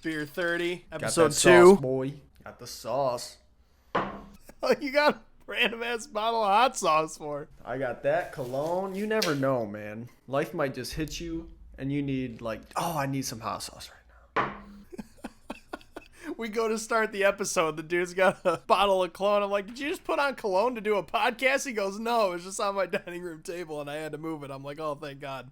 Beer 30, Got episode that 2. sauce, boy. Got the sauce. Oh, you got a random ass bottle of hot sauce for? I got that cologne. You never know, man. Life might just hit you, and you need I need some hot sauce right now. We go to start the episode. The dude's got a bottle of cologne. I'm like, did you just put on cologne to do a podcast? He goes, no, it's just on my dining room table, and I had to move it. I'm like, oh, thank God.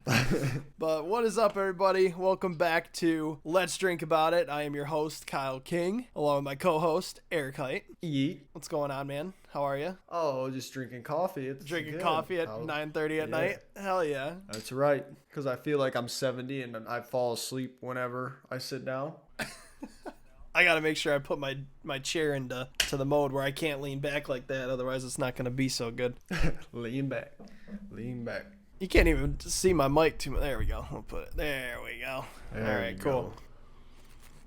But what is up, everybody? Welcome back to Let's Drink About It. I am your host, Kyle King, along with my co-host, Eric Height. Yeet. What's going on, man? How are you? Oh, just drinking coffee. It's Drinking good. coffee at 9:30 at night? Hell yeah. That's right. Because I feel like I'm 70 and I fall asleep whenever I sit down. I gotta make sure I put my chair into the mode where I can't lean back like that, otherwise it's not gonna be so good. Lean back. You can't even see my mic too much. There we go. We'll put it. There we go. There All right, you cool.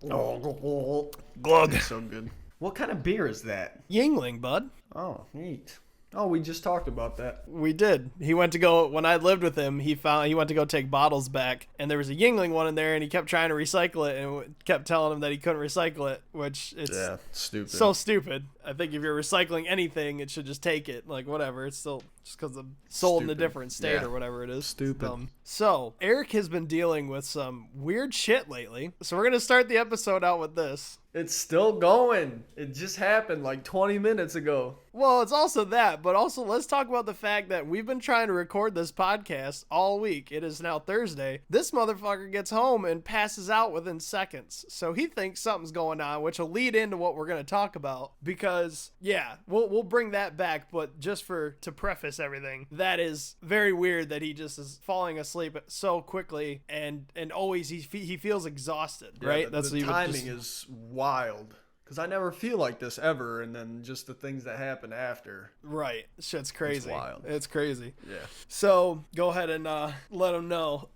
Oh, Glug. so good. What kind of beer is that? Yingling, bud. Oh, neat. Oh, we just talked about that. We did. He went to go, when I lived with him, he went to go take bottles back, and there was a Yingling one in there, and he kept trying to recycle it, and kept telling him that he couldn't recycle it, which it's stupid. so stupid. I think if you're recycling anything, it should just take it. Like, whatever. It's still just because I'm sold in a different state or whatever it is. Stupid. So, Eric has been dealing with some weird shit lately, so we're going to start the episode out with this. It's still going. It just happened like 20 minutes ago. Well, it's also that, but also let's talk about the fact that we've been trying to record this podcast all week. It is now Thursday. This motherfucker gets home and passes out within seconds. So he thinks something's going on, which will lead into what we're going to talk about. Because, yeah, we'll bring that back, but just to preface everything, that is very weird that he just is falling asleep so quickly and always he feels exhausted, right? The timing is wild. Because I never feel like this ever, and then just the things that happen after. Right. Shit's crazy. It's wild. It's crazy. Yeah. So, go ahead and let them know.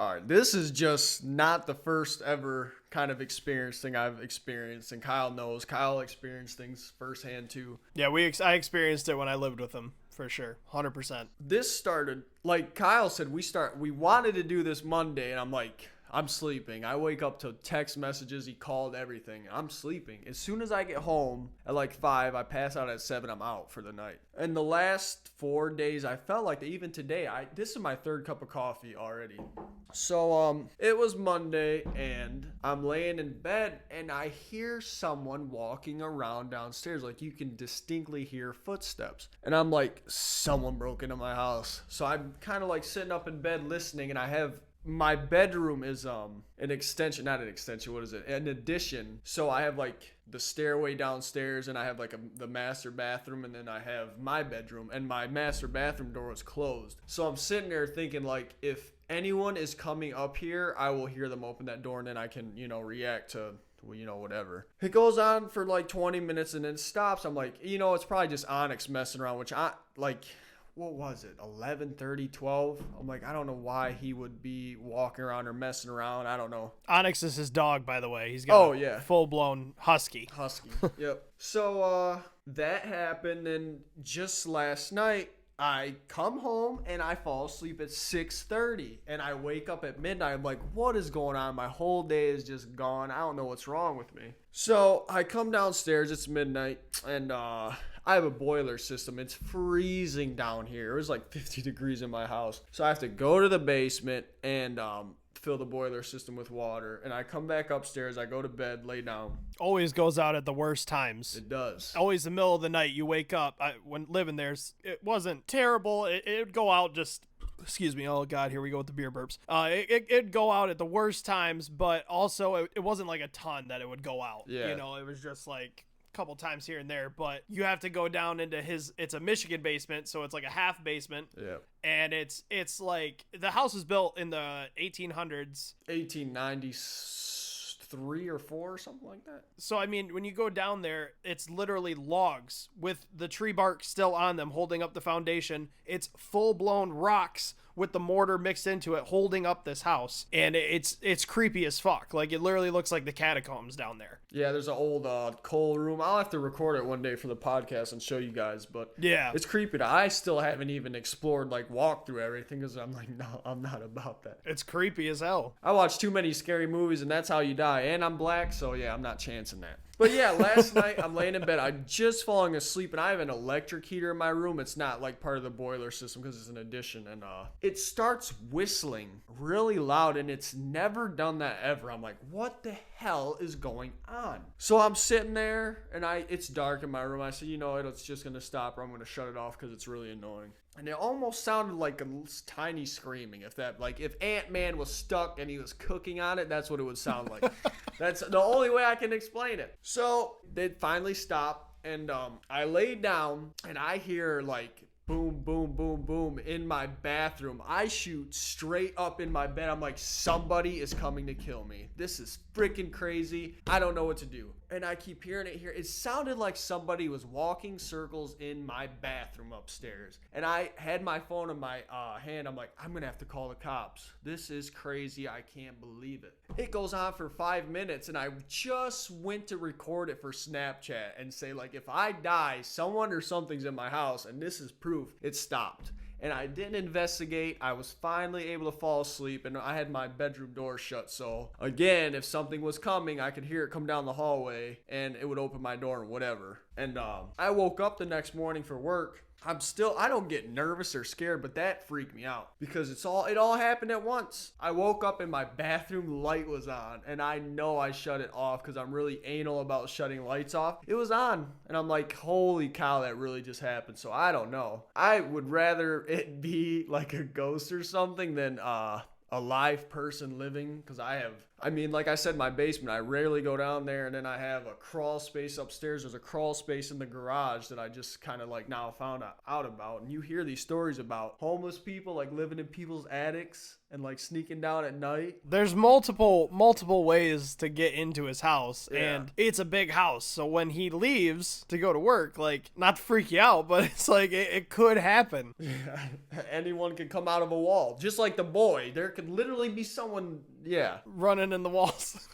All right. This is just not the first ever kind of experience thing I've experienced, and Kyle knows. Kyle experienced things firsthand, too. Yeah, I experienced it when I lived with him, for sure. 100%. This started, like Kyle said, we wanted to do this Monday, and I'm like, I'm sleeping. I wake up to text messages. He called everything. I'm sleeping. As soon as I get home at like 5, I pass out at 7. I'm out for the night. And the last 4 days, I felt like that. Even today, this is my 3rd cup of coffee already. So it was Monday, and I'm laying in bed, and I hear someone walking around downstairs. Like, you can distinctly hear footsteps. And I'm like, someone broke into my house. So I'm kind of like sitting up in bed listening, and I have... My bedroom is an extension, not an extension, what is it? An addition. So I have like the stairway downstairs, and I have like the master bathroom, and then I have my bedroom, and my master bathroom door was closed. So I'm sitting there thinking, like, if anyone is coming up here, I will hear them open that door, and then I can, react to whatever. It goes on for like 20 minutes and then stops. I'm like, it's probably just Onyx messing around, which what was it? 11:30, 12? I'm like, I don't know why he would be walking around or messing around. I don't know. Onyx is his dog, by the way. He's got a full-blown husky. Yep. So that happened, and just last night, I come home and I fall asleep at 6:30, and I wake up at midnight. I'm like, what is going on? My whole day is just gone. I don't know what's wrong with me. So I come downstairs. It's midnight, and I have a boiler system. It's freezing down here. It was like 50 degrees in my house. So I have to go to the basement and fill the boiler system with water. And I come back upstairs. I go to bed, lay down. Always goes out at the worst times. It does. Always the middle of the night. You wake up. When living there, it wasn't terrible. It'd go out just... Excuse me. Oh, God. Here we go with the beer burps. It'd go out at the worst times, but also it wasn't like a ton that it would go out. Yeah. It was just like... couple times here and there, but you have to go down into it's a Michigan basement, so it's like a half basement. Yeah. And it's like the house was built in the 1800s, 1893 or 4 or something like that. So I mean, when you go down there, it's literally logs with the tree bark still on them holding up the foundation. It's full-blown rocks with the mortar mixed into it holding up this house, and it's creepy as fuck. Like, it literally looks like the catacombs down there. Yeah, there's an old coal room. I'll have to record it one day for the podcast and show you guys, but yeah, it's creepy. I still haven't even explored, like, walk through everything, because I'm like, no, I'm not about that. It's creepy as hell. I watch too many scary movies, and that's how you die, and I'm black, so yeah, I'm not chancing that. But yeah, last night I'm laying in bed. I'm just falling asleep, and I have an electric heater in my room. It's not like part of the boiler system because it's an addition, and it starts whistling really loud, and it's never done that ever. I'm like, what the hell is going on? So I'm sitting there, and it's dark in my room. I said, you know what, it's just gonna stop, or I'm gonna shut it off because it's really annoying. And it almost sounded like a tiny screaming. If Ant-Man was stuck and he was cooking on it, that's what it would sound like. That's the only way I can explain it. So they finally stopped, and I laid down, and I hear like boom, boom, boom, boom in my bathroom. I shoot straight up in my bed. I'm like, somebody is coming to kill me. This is freaking crazy. I don't know what to do. And I keep hearing it here. It sounded like somebody was walking circles in my bathroom upstairs. And I had my phone in my hand. I'm like, I'm going to have to call the cops. This is crazy. I can't believe it. It goes on for 5 minutes, and I just went to record it for Snapchat and say, like, if I die, someone or something's in my house, and this is proof. It stopped. And I didn't investigate. I was finally able to fall asleep, and I had my bedroom door shut. So again, if something was coming, I could hear it come down the hallway, and it would open my door or whatever. And I woke up the next morning for work. I don't get nervous or scared, but that freaked me out because it all happened at once. I woke up and my bathroom light was on, and I know I shut it off because I'm really anal about shutting lights off. It was on, and I'm like, holy cow, that really just happened. So I don't know. I would rather it be like a ghost or something than a live person living, because like I said, my basement, I rarely go down there, and then I have a crawl space upstairs. There's a crawl space in the garage that I just kind of like now found out about. And you hear these stories about homeless people like living in people's attics and like sneaking down at night. There's multiple ways to get into his house, Yeah. and it's a big house. So when he leaves to go to work, like, not to freak you out, but it's like it could happen. Yeah. Anyone can come out of a wall, just like the boy. There could literally be someone, yeah, running in the walls.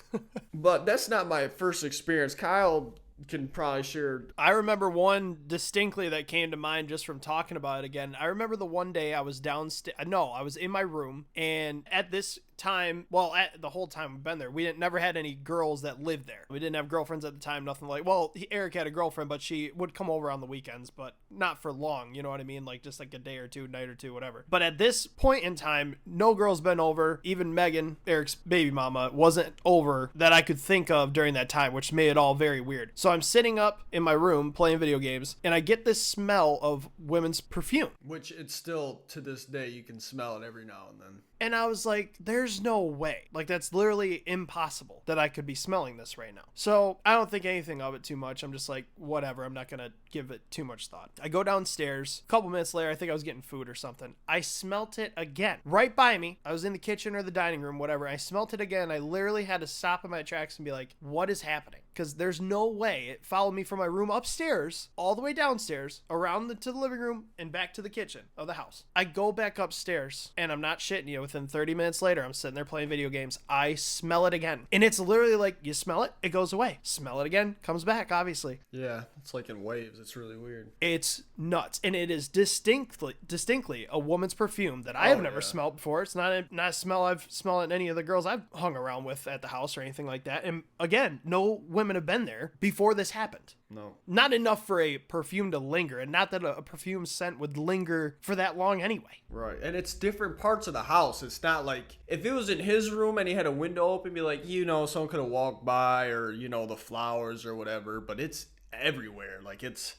But that's not my first experience. Kyle can probably share. I remember one distinctly that came to mind just from talking about it again. I remember the one day I was downstairs. No, I was in my room, and at this time, well, the whole time we've been there, we never had any girls that lived there. We didn't have girlfriends at the time, nothing like, well, Eric had a girlfriend, but she would come over on the weekends, but not for long, you know what I mean? Like, just like a day or two, night or two, whatever. But at this point in time, no girls been over. Even Megan, Eric's baby mama, wasn't over that I could think of during that time, which made it all very weird. So I'm sitting up in my room playing video games, and I get this smell of women's perfume. Which it's still, to this day, you can smell it every now and then. And I was like, there's no way. Like, that's literally impossible that I could be smelling this right now. So I don't think anything of it too much. I'm just like, whatever. I'm not going to give it too much thought. I go downstairs. A couple minutes later, I think I was getting food or something. I smelt it again. Right by me. I was in the kitchen or the dining room, whatever. I smelt it again. I literally had to stop in my tracks and be like, what is happening? Because there's no way it followed me from my room upstairs, all the way downstairs, around to the living room, and back to the kitchen of the house. I go back upstairs, and I'm not shitting you. Within 30 minutes later, I'm sitting there playing video games. I smell it again. And it's literally like, you smell it, it goes away. Smell it again, comes back, obviously. Yeah, it's like in waves. It's really weird. It's nuts. And it is distinctly a woman's perfume that I have never smelled before. It's not a smell I've smelled in any of the girls I've hung around with at the house or anything like that. And again, no women have been there before this happened. No. Not enough for a perfume to linger, and not that a perfume scent would linger for that long anyway. Right. And it's different parts of the house. It's not like, if it was in his room and he had a window open, be like, someone could have walked by, or, the flowers or whatever, but it's everywhere. Like, it's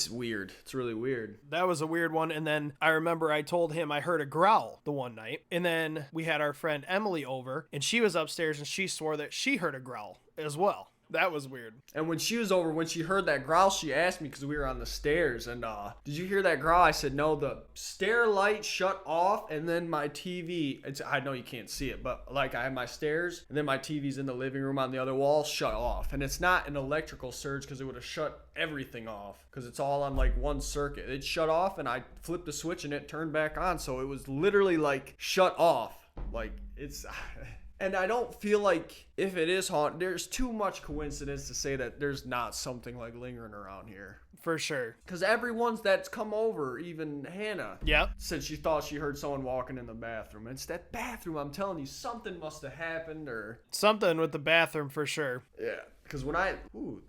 weird. It's really weird. That was a weird one. And then I remember I told him I heard a growl the one night, and then we had our friend Emily over, and she was upstairs, and she swore that she heard a growl as well. That was weird. And when she was over, when she heard that growl, she asked me because we were on the stairs. And did you hear that growl? I said, no, the stair light shut off. And then my TV, I know you can't see it, but like I have my stairs and then my TV's in the living room on the other wall, shut off. And it's not an electrical surge because it would have shut everything off because it's all on like one circuit. It shut off and I flipped the switch and it turned back on. So it was literally like shut off. Like it's... And I don't feel like if it is haunted, there's too much coincidence to say that there's not something like lingering around here. For sure. Because everyone's that's come over, even Hannah, said she thought she heard someone walking in the bathroom. It's that bathroom, I'm telling you, something must have happened or... Something with the bathroom for sure. Yeah. Because when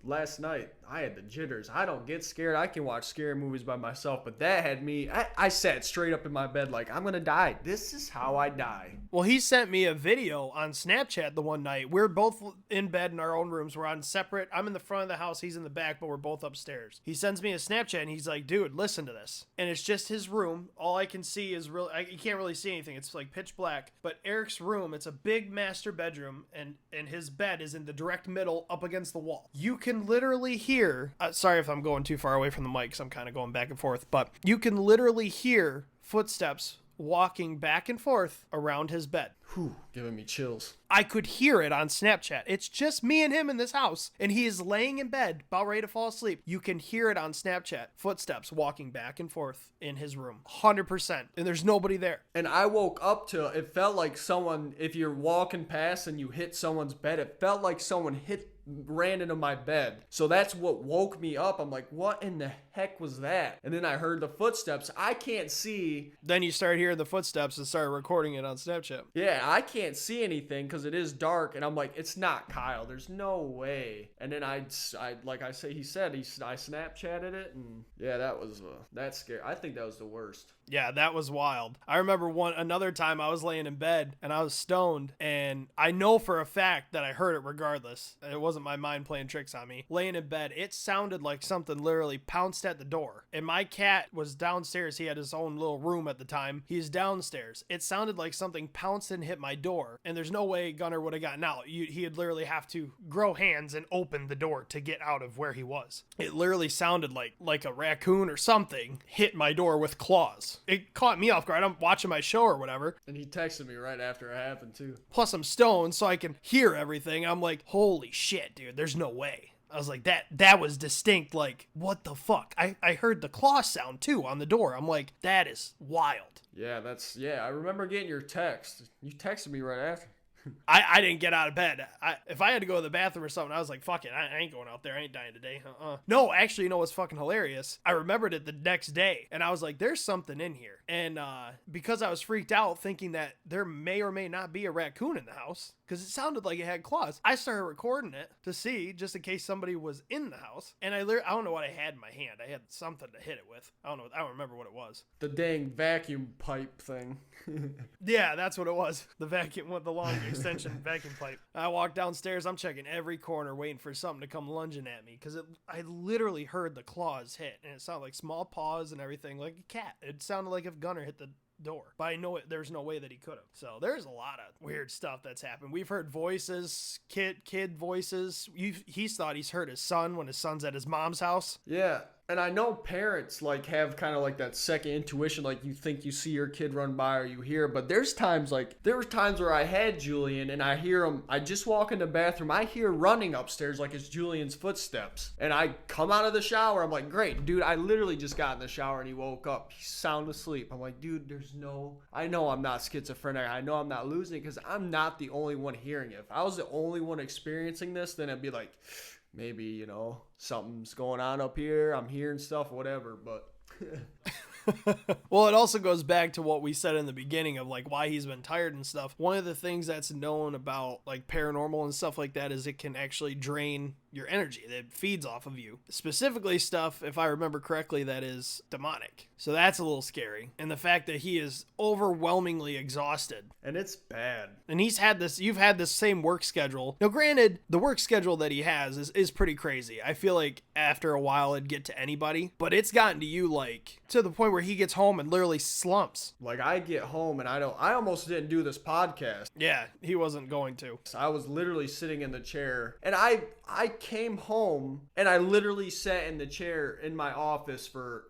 last night, I had the jitters. I don't get scared. I can watch scary movies by myself, but that had me, I sat straight up in my bed like, I'm going to die. This is how I die. Well, he sent me a video on Snapchat the one night. We're both in bed in our own rooms. We're on separate. I'm in the front of the house. He's in the back, but we're both upstairs. He sends me a Snapchat and he's like, dude, listen to this. And it's just his room. All I can see is you can't really see anything. It's like pitch black. But Eric's room, it's a big master bedroom and his bed is in the direct middle up against the wall. You can literally hear, sorry if I'm going too far away from the mic because I'm kind of going back and forth, but you can literally hear footsteps walking back and forth around his bed. Whew, giving me chills. I could hear it on Snapchat. It's just me and him in this house, and he is laying in bed, about ready to fall asleep. You can hear it on Snapchat. Footsteps walking back and forth in his room. 100%. And there's nobody there. And I woke up to, it felt like someone, if you're walking past and you hit someone's bed, it felt like someone ran into my bed. So that's what woke me up. I'm like, what in the heck was that? And then I heard the footsteps. I can't see. Then you started hearing the footsteps and started recording it on Snapchat. Yeah, I can't see anything because it is dark. And I'm like, it's not Kyle. There's no way. And then I like I say, I Snapchatted it. And yeah, that's scary. I think that was the worst. Yeah, that was wild. I remember another time I was laying in bed and I was stoned, and I know for a fact that I heard it regardless. It wasn't my mind playing tricks on me. Laying in bed, it sounded like something literally pounced at the door. And my cat was downstairs. He had his own little room at the time. He's downstairs. It sounded like something pounced and hit my door. And there's no way Gunnar would have gotten out. He'd literally have to grow hands and open the door to get out of where he was. It literally sounded like a raccoon or something hit my door with claws. It caught me off guard. I'm watching my show or whatever. And he texted me right after it happened too. Plus I'm stoned so I can hear everything. I'm like, holy shit, dude, there's no way. I was like, that was distinct. Like, what the fuck? I heard the claw sound too on the door. I'm like, that is wild. Yeah, I remember getting your text. You texted me right after. I didn't get out of bed. If I had to go to the bathroom or something, I was like, fuck it. I ain't going out there. I ain't dying today. No, actually, you know what's fucking hilarious? I remembered it the next day, and I was like, there's something in here. And because I was freaked out thinking that there may or may not be a raccoon in the house, because it sounded like it had claws, I started recording it to see, just in case somebody was in the house. And I don't know what I had in my hand. I had something to hit it with. I don't remember what it was. The dang vacuum pipe thing. Yeah, that's what it was. The vacuum with the long extension vacuum pipe. I walked downstairs. I'm checking every corner waiting for something to come lunging at me because I literally heard the claws hit, and it sounded like small paws and everything, like a cat. It sounded like if Gunnar hit the door, but I know there's no way that he could have. So there's a lot of weird stuff that's happened. We've heard voices, kid voices. He's thought he's heard his son when his son's at his mom's house. Yeah. And I know parents like have kind of like that second intuition, like you think you see your kid run by or you hear, but there were times where I had Julian and I hear him, I just walk in the bathroom, I hear running upstairs like it's Julian's footsteps. And I come out of the shower, I'm like, great, dude, I literally just got in the shower and he woke up. He's sound asleep. I'm like, dude, I know I'm not schizophrenic. I know I'm not losing it because I'm not the only one hearing it. If I was the only one experiencing this, then it'd be like, maybe, something's going on up here. I'm hearing stuff, whatever, but... Well, it also goes back to what we said in the beginning of like why he's been tired and stuff. One of the things that's known about like paranormal and stuff like that is it can actually drain your energy, that feeds off of you. Specifically stuff, if I remember correctly, that is demonic. So that's a little scary. And the fact that he is overwhelmingly exhausted. And it's bad. And you've had this same work schedule. Now, granted, the work schedule that he has is pretty crazy. I feel like after a while it'd get to anybody, but it's gotten to you, like, to the point where he gets home and literally slumps. Like, I get home and I almost didn't do this podcast. Yeah, he wasn't going to. I was literally sitting in the chair, and I came home and I literally sat in the chair in my office for...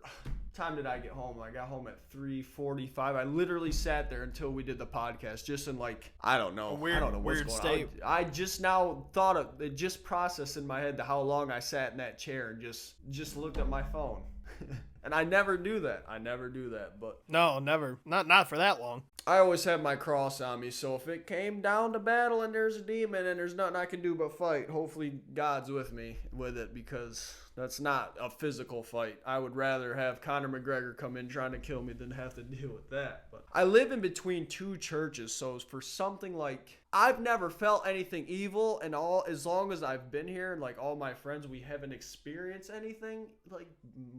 Time did I get home? I got home at 3:45. I literally sat there until we did the podcast, just in, like, I don't know what's going on. I just now thought of it, just processed in my head how long I sat in that chair and just looked at my phone. And I never do that. But no, never. Not for that long. I always have my cross on me, so if it came down to battle and there's a demon and there's nothing I can do but fight, hopefully God's with me with it, because that's not a physical fight. I would rather have Conor McGregor come in trying to kill me than have to deal with that. But I live in between two churches, so for something like... I've never felt anything evil, and as long as I've been here, and like all my friends, we haven't experienced anything like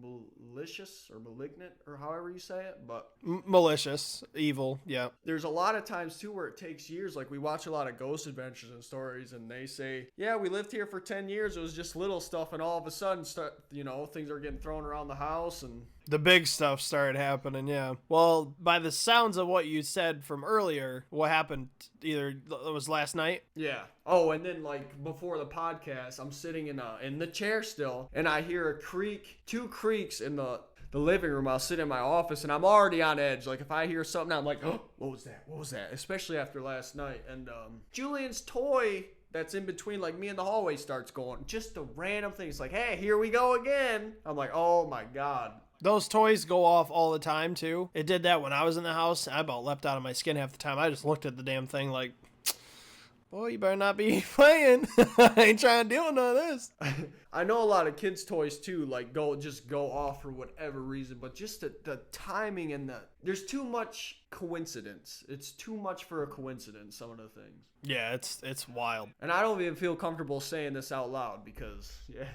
malicious or malignant or however you say it. But malicious, evil, yeah. There's a lot of times too where it takes years. Like, we watch a lot of ghost adventures and stories, and they say, yeah, we lived here for 10 years. It was just little stuff, and all of a sudden, things are getting thrown around the house, and the big stuff started happening, yeah. Well, by the sounds of what you said from earlier, what happened either it was last night? Yeah. Oh, and then, like, before the podcast, I'm sitting in the chair still, and I hear a creak, two creaks in the living room. I'll sit in my office, and I'm already on edge. Like, if I hear something, I'm like, oh, what was that? Especially after last night. And Julian's toy that's in between, like, me and the hallway starts going. Just a random thing. It's like, hey, here we go again. I'm like, oh, my God. Those toys go off all the time, too. It did that when I was in the house. I about leapt out of my skin half the time. I just looked at the damn thing like, boy, you better not be playing. I ain't trying to deal with none of this. I know a lot of kids' toys, too, like, go off for whatever reason. But just the timing and there's too much coincidence. It's too much for a coincidence, some of the things. Yeah, it's wild. And I don't even feel comfortable saying this out loud because, yeah.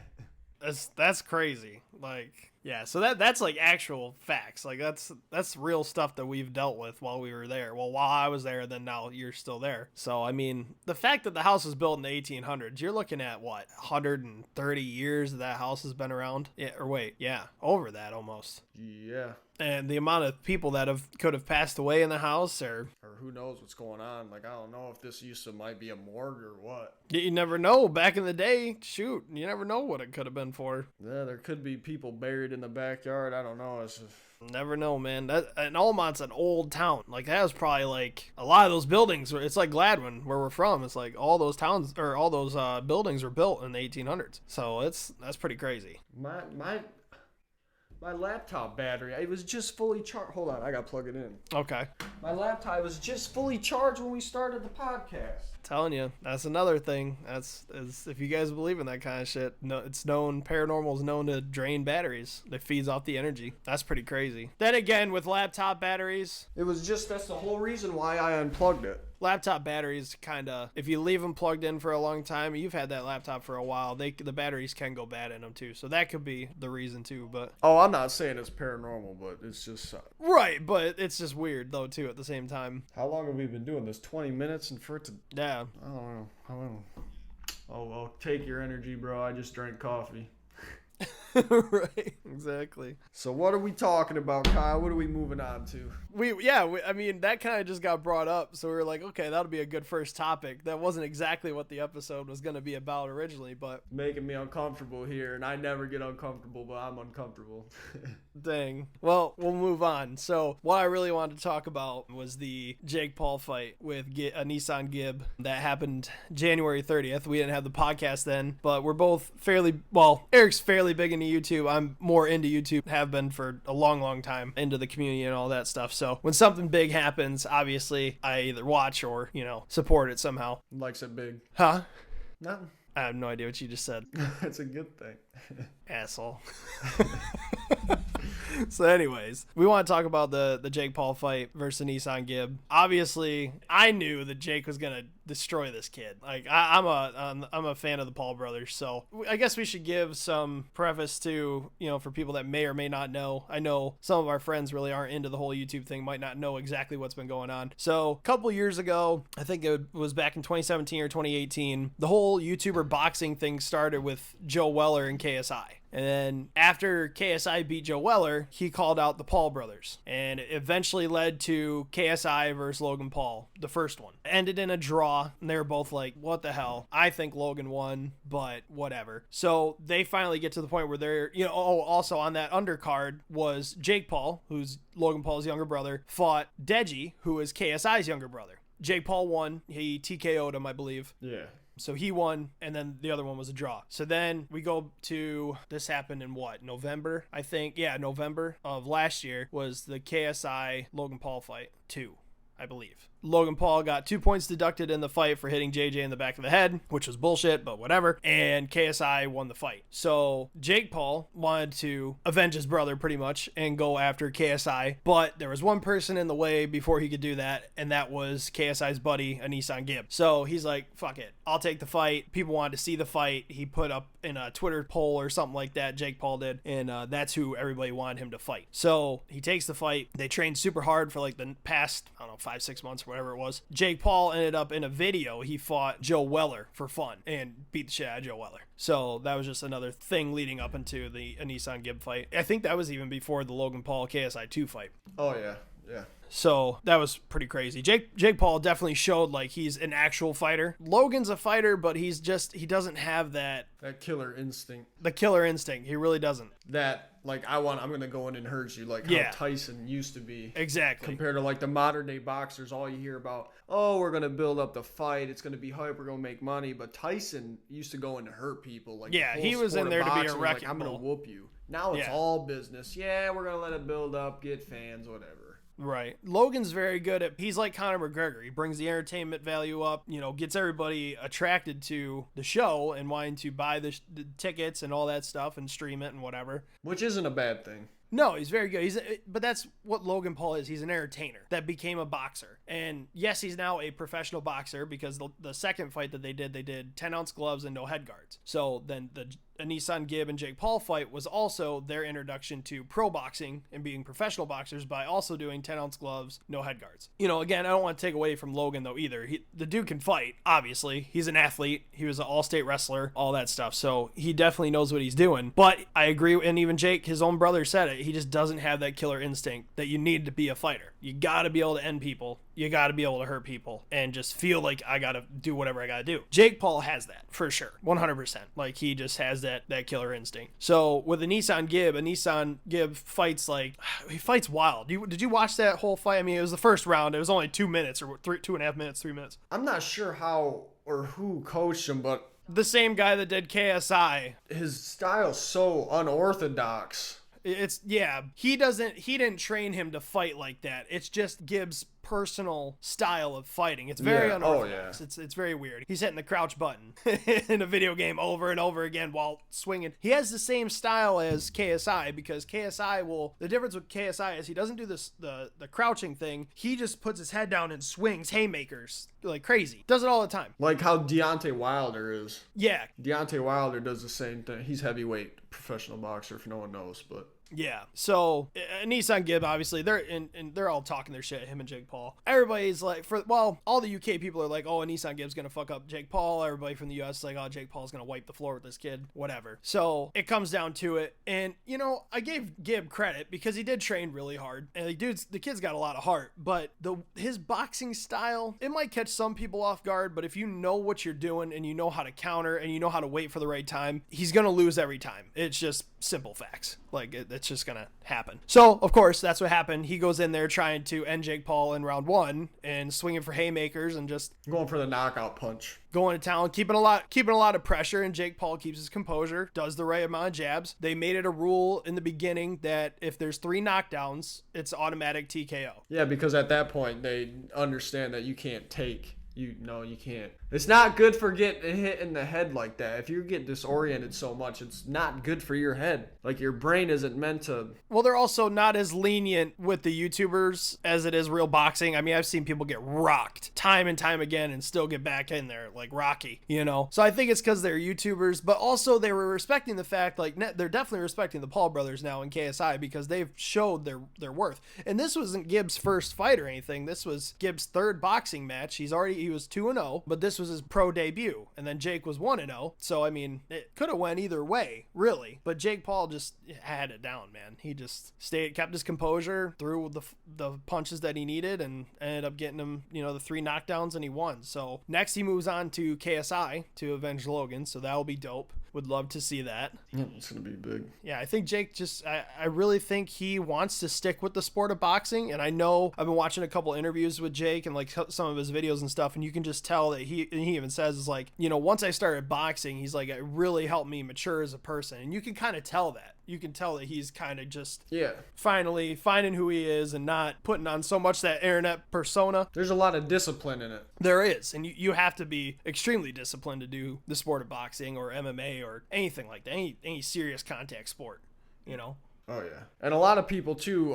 That's crazy. Like, yeah, so that's like actual facts. Like, that's real stuff that we've dealt with while we were there. Well, while I was there, then now you're still there. So, I mean, the fact that the house was built in the 1800s, you're looking at, what, 130 years that house has been around? Yeah, or wait, yeah, over that almost. Yeah. And the amount of people that could have passed away in the house, or who knows what's going on. Like, I don't know if this might be a morgue or what. You never know. Back in the day, shoot, you never know what it could have been for. Yeah, there could be people buried in the backyard. I don't know. It's just... Never know, man. And Almont's an old town. Like, that was probably like a lot of those buildings. It's like Gladwin, where we're from. It's like all those towns or all those buildings were built in the 1800s. So that's pretty crazy. My laptop battery, it was just fully charged. Hold on, I got to plug it in. Okay. My laptop was just fully charged when we started the podcast. Telling you, that's another thing. That's if you guys believe in that kind of shit. No, it's known, paranormal is known to drain batteries. It feeds off the energy. That's pretty crazy. Then again, with laptop batteries, that's the whole reason why I unplugged it. Laptop batteries kind of, if you leave them plugged in for a long time, you've had that laptop for a while, the batteries can go bad in them too. So that could be the reason too, but... Oh, I'm not saying it's paranormal, but it's just... Right, but it's just weird though too at the same time. How long have we been doing this? 20 minutes and for it to... Yeah. I don't know. Oh, well, take your energy, bro. I just drank coffee. Right, exactly. So what are we talking about, Kyle? What are we moving on to? I mean, that kind of just got brought up, so we were like, okay, that'll be a good first topic. That wasn't exactly what the episode was going to be about originally, but... Making me uncomfortable here, and I never get uncomfortable, but I'm uncomfortable. Dang. Well, we'll move on. So what I really wanted to talk about was the Jake Paul fight with AnEsonGib that happened January 30th. We didn't have the podcast then, but we're both Eric's fairly big into YouTube. I'm more into YouTube, have been for a long, long time, into the community and all that stuff. So when something big happens, obviously I either watch or, support it somehow. Likes it big. Huh? Nothing. I have no idea what you just said. That's a good thing. Asshole. So anyways, we want to talk about the Jake Paul fight versus AnEsonGib. Obviously, I knew that Jake was going to destroy this kid. Like I'm a fan of the Paul brothers, so I guess we should give some preface to, for people that may or may not know. I know some of our friends really aren't into the whole YouTube thing, might not know exactly what's been going on. So a couple years ago, I think it was back in 2017 or 2018, the whole YouTuber boxing thing started with Joe Weller and KSI. And then after KSI beat Joe Weller, he called out the Paul brothers. And it eventually led to KSI versus Logan Paul, the first one. It ended in a draw, and they were both like, what the hell? I think Logan won, but whatever. So they finally get to the point where they're, also on that undercard was Jake Paul, who's Logan Paul's younger brother, fought Deji, who is KSI's younger brother. Jake Paul won. He TKO'd him, I believe. Yeah. So he won, and then the other one was a draw. So then we go to, this happened in November, I think. Yeah, November of last year was the KSI Logan Paul fight 2, I believe. Logan Paul got 2 points deducted in the fight for hitting JJ in the back of the head, which was bullshit, but whatever. And KSI won the fight. So Jake Paul wanted to avenge his brother pretty much and go after KSI, but there was one person in the way before he could do that, and that was KSI's buddy, AnEsonGib. So he's like, fuck it, I'll take the fight. People wanted to see the fight. He put up in a Twitter poll or something like that, Jake Paul did, and that's who everybody wanted him to fight. So he takes the fight. They trained super hard for like the past, 5-6 months, whatever it was. Jake Paul ended up in a video. He fought Joe Weller for fun and beat the shit out of Joe Weller. So that was just another thing leading up into the AnEsonGib fight. I think that was even before the Logan Paul KSI 2 fight. Oh, yeah. Yeah. So that was pretty crazy. Jake Paul definitely showed like he's an actual fighter. Logan's a fighter, but he doesn't have that killer instinct. The killer instinct. He really doesn't. That like I'm gonna go in and hurt you, like how Tyson used to be. Exactly. Compared to like the modern day boxers, all you hear about, oh, we're gonna build up the fight, it's gonna be hype, we're gonna make money. But Tyson used to go in to hurt people. Like he was in there to be a wrecking ball. I'm gonna whoop you. Now it's all business. Yeah, we're gonna let it build up, get fans, whatever. Right. Logan's very good at, he's like Conor McGregor. He brings the entertainment value up, gets everybody attracted to the show and wanting to buy the tickets and all that stuff and stream it and whatever. Which isn't a bad thing. No, he's very good. But that's what Logan Paul is. He's an entertainer that became a boxer. And yes, he's now a professional boxer because the second fight that they did 10-ounce gloves and no head guards. So then the AnEsonGib and Jake Paul fight was also their introduction to pro boxing and being professional boxers by also doing 10-ounce gloves, no head guards. Again, I don't want to take away from Logan though either. The dude can fight, obviously. He's an athlete. He was an all-state wrestler, all that stuff. So he definitely knows what he's doing. But I agree, and even Jake, his own brother, said it. He just doesn't have that killer instinct that you need to be a fighter. You got to be able to end people. You got to be able to hurt people and just feel like I got to do whatever I got to do. Jake Paul has that for sure. 100%. Like he just has that killer instinct. So with AnEsonGib fights he fights wild. Did you watch that whole fight? I mean, it was the first round. It was only 2 minutes or 2.5 minutes, 3 minutes. I'm not sure how or who coached him, but the same guy that did KSI. His style's so unorthodox. He didn't train him to fight like that. It's just Gibbs' personal style of fighting. It's very unorthodox. It's very weird. He's hitting the crouch button in a video game over and over again while swinging. He has the same style as KSI because the difference with KSI is he doesn't do the crouching thing. He just puts his head down and swings haymakers like crazy. Does it all the time. Like how Deontay Wilder is. Yeah. Deontay Wilder does the same thing. He's heavyweight professional boxer if no one knows, but yeah. So AnEsonGib, obviously, they're all talking their shit, him and Jake Paul. Everybody's like, all the UK people are like, oh, AnEsonGib's gonna fuck up Jake Paul. Everybody from the US is like, oh, Jake Paul's gonna wipe the floor with this kid. Whatever. So it comes down to it, and I gave Gib credit because he did train really hard, and the kid's got a lot of heart. But his boxing style, it might catch some people off guard, but if you know what you're doing and you know how to counter and you know how to wait for the right time, he's gonna lose every time. It's just simple facts. Like it's just gonna happen. So of course that's what happened. He goes in there trying to end Jake Paul in round 1 and swinging for haymakers and just going for the knockout punch, going to town, keeping a lot of pressure, and Jake Paul keeps his composure, does the right amount of jabs. They made it a rule in the beginning that if there's 3 knockdowns, it's automatic TKO. Yeah, because at that point they understand that you can't take You can't. It's not good for getting hit in the head like that. If you get disoriented so much, it's not good for your head. Like, your brain isn't meant to. Well, they're also not as lenient with the YouTubers as it is real boxing. I mean, I've seen people get rocked time and time again and still get back in there, like Rocky, you know? So I think it's because they're YouTubers, but also they were respecting the fact, like, they're definitely respecting the Paul brothers now in KSI because they've showed their worth. And this wasn't Gibbs' first fight or anything. This was Gibbs' third boxing match. He was 2-0, but this was his pro debut. And then Jake was 1-0. So, I mean, it could have went either way, really. But Jake Paul just had it down, man. He just kept his composure, threw the punches that he needed, and ended up getting him, the 3 knockdowns, and he won. So next he moves on to KSI to avenge Logan. So that will be dope. Would love to see that. Yeah, it's going to be big. Yeah, I think Jake I really think he wants to stick with the sport of boxing. And I know I've been watching a couple interviews with Jake and like some of his videos and stuff. And you can just tell that he even says is like, once I started boxing, he's like, it really helped me mature as a person. And you can kind of tell that. You can tell that he's kind of just finally finding who he is and not putting on so much that internet persona. There's a lot of discipline in it. There is. And you have to be extremely disciplined to do the sport of boxing or MMA or anything like that. Any serious contact sport, Oh, yeah. And a lot of people, too,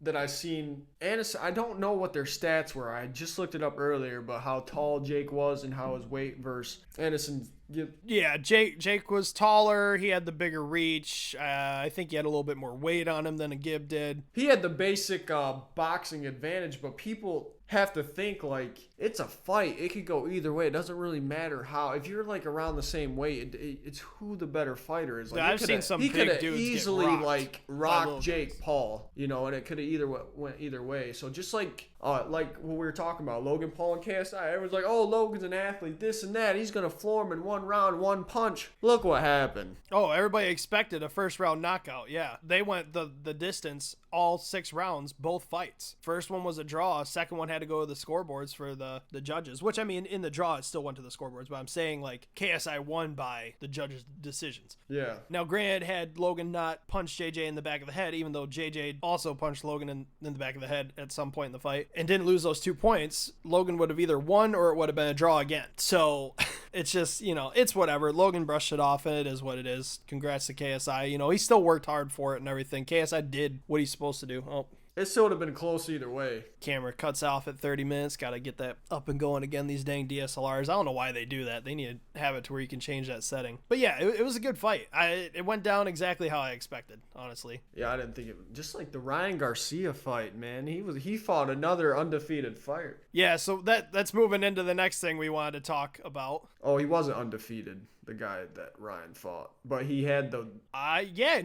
that I've seen, I don't know what their stats were. I just looked it up earlier, but how tall Jake was and how his weight versus AnEsonGib. Yeah, Jake was taller. He had the bigger reach. I think he had a little bit more weight on him than a Gib did. He had the basic boxing advantage, but people have to think like it's a fight. It could go either way. It doesn't really matter how. If you're like around the same weight, it's who the better fighter is. Like, I've seen some he big could have dudes easily get rocked like rocked Jake Paul, and it could have went either way. So just like what we were talking about, Logan Paul and KSI, everyone's like, oh, Logan's an athlete, this and that. He's gonna floor him in 1 round, 1 punch. Look what happened. Oh, everybody expected a first round knockout. Yeah, they went the distance all 6 rounds, both fights. First one was a draw. Second one had to go to the scoreboards for the judges, which I mean, in the draw, it still went to the scoreboards, but I'm saying like KSI won by the judges' decisions. Yeah. Now, granted, had Logan not punched JJ in the back of the head, even though JJ also punched Logan in the back of the head at some point in the fight and didn't lose those 2 points, Logan would have either won or it would have been a draw again. So it's just, it's whatever. Logan brushed it off and it is what it is. Congrats to KSI. He still worked hard for it and everything. KSI did what he's supposed to do. Oh, it still would have been close either way. Camera cuts off at 30 minutes. Got to get that up and going again, these dang DSLRs. I don't know why they do that. They need to have it to where you can change that setting. But yeah, it was a good fight. It went down exactly how I expected, honestly. Yeah, I didn't think it. Just like the Ryan Garcia fight, man. He fought another undefeated fighter. Yeah, so that's moving into the next thing we wanted to talk about. Oh, he wasn't undefeated, the guy that Ryan fought, but he had the.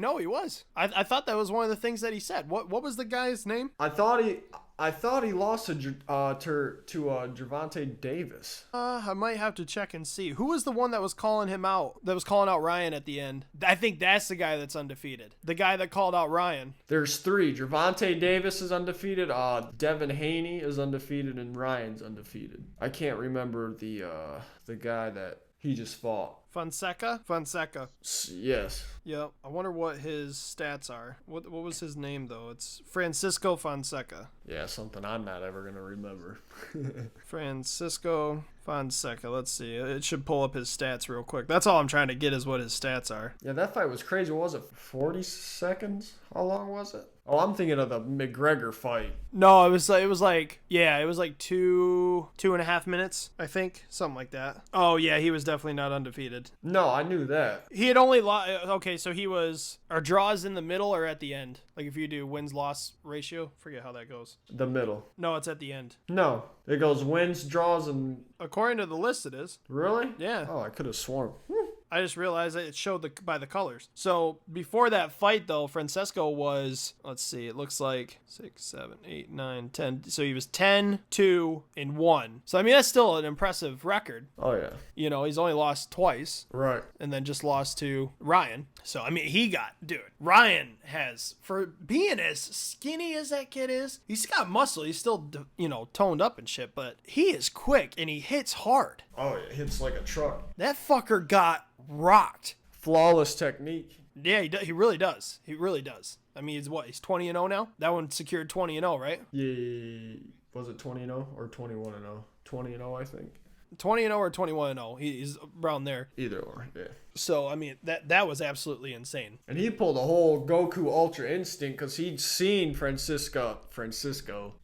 No, he was. I thought that was one of the things that he said. What was the guy's name? I thought he lost to Gervonta Davis. I might have to check and see. Who was the one that was calling him out? That was calling out Ryan at the end. I think that's the guy that's undefeated. The guy that called out Ryan. There's 3. Gervonta Davis is undefeated. Devin Haney is undefeated, and Ryan's undefeated. I can't remember the guy that he just fought. Fonseca? Yes. Yep. I wonder what his stats are. What was his name, though? It's Francisco Fonseca. Yeah, something I'm not ever going to remember. Francisco Fonseca. Let's see. It should pull up his stats real quick. That's all I'm trying to get is what his stats are. Yeah, that fight was crazy. What was it, 40 seconds? How long was it? Oh, I'm thinking of the McGregor fight. No, it was like 2.5 minutes, I think. Something like that. Oh, yeah, he was definitely not undefeated. No, I knew that. He had only lost. Okay, so he was. Are draws in the middle or at the end? Like if you do wins-loss ratio? Forget how that goes. The middle. No, it's at the end. No, it goes wins, draws, and. According to the list, it is. Really? Yeah. Oh, I could have sworn. I just realized that it showed by the colors. So before that fight, though, Francesco was, let's see, it looks like 6, 7, 8, 9, 10. So he was 10, 2, and 1. So, I mean, that's still an impressive record. Oh, yeah. He's only lost twice. Right. And then just lost to Ryan. So, I mean, Ryan has, for being as skinny as that kid is, he's got muscle. He's still, toned up and shit, but he is quick and he hits hard. Oh, yeah. Hits like a truck. That fucker got rocked. Flawless technique. Yeah, he really does. He really does. I mean, he's 20-0 now? That one secured 20-0, right? Yeah. Was it 20-0 or 21-0? 20-0, I think. 20-0 or 21-0. He's around there. Either or, yeah. So, I mean, that was absolutely insane. And he pulled a whole Goku Ultra Instinct because he'd seen Francisco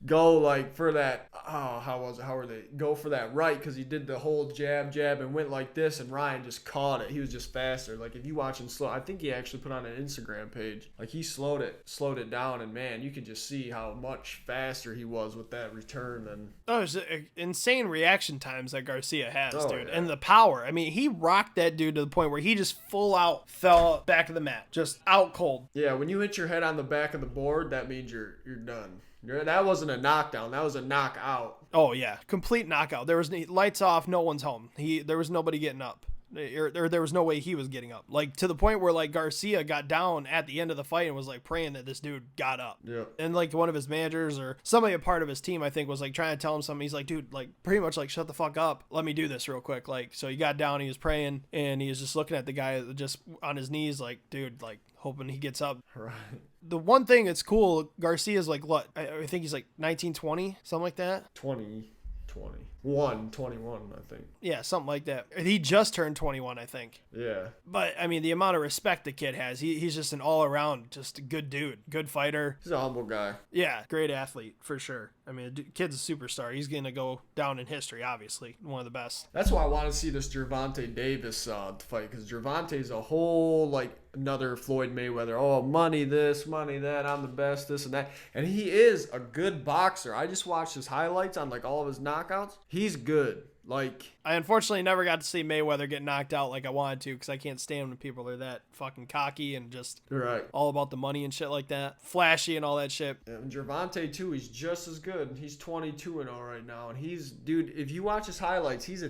go like for that, how were they? Go for that right because he did the whole jab and went like this and Ryan just caught it. He was just faster. Like if you watch him slow, I think he actually put on an Instagram page. Like he slowed it down and man, you could just see how much faster he was with that return. And it's insane reaction times that Garcia has, dude. Yeah. And the power. I mean, he rocked that dude to the point where he just full out fell back of the mat, just out cold. Yeah, when you hit your head on the back of the board, that means you're done. That wasn't a knockdown. That was a knockout. Oh yeah, complete knockout. There was lights off. No one's home. There was nobody getting up. There was no way he was getting up. Like to the point where like Garcia got down at the end of the fight and was like praying that this dude got up. Yeah. And like one of his managers or somebody a part of his team I think was like trying to tell him something. He's like, dude, like pretty much like shut the fuck up. Let me do this real quick. Like so he got down. He was praying and he was just looking at the guy just on his knees like, dude, like hoping he gets up. Right. The one thing that's cool, Garcia's like what? I think he's like 19, 20, something like that. 21, I think. Yeah, something like that. He just turned 21, I think. Yeah. But, I mean, the amount of respect the kid has, he's just an all-around, just a good dude, good fighter. He's a humble guy. Yeah, great athlete, for sure. I mean, the kid's a superstar. He's going to go down in history, obviously. One of the best. That's why I want to see this Gervonta Davis fight, because Gervonta's a whole, like, another Floyd Mayweather. Oh, money this, money that, I'm the best, this and that. And he is a good boxer. I just watched his highlights on, like, all of his knockouts. He's good. Like, I unfortunately never got to see Mayweather get knocked out like I wanted to because I can't stand when people are that fucking cocky and just right. all about the money and shit like that. Flashy and all that shit. And Gervonta, too, he's just as good. He's 22-0 right now. And he's, dude, if you watch his highlights, he's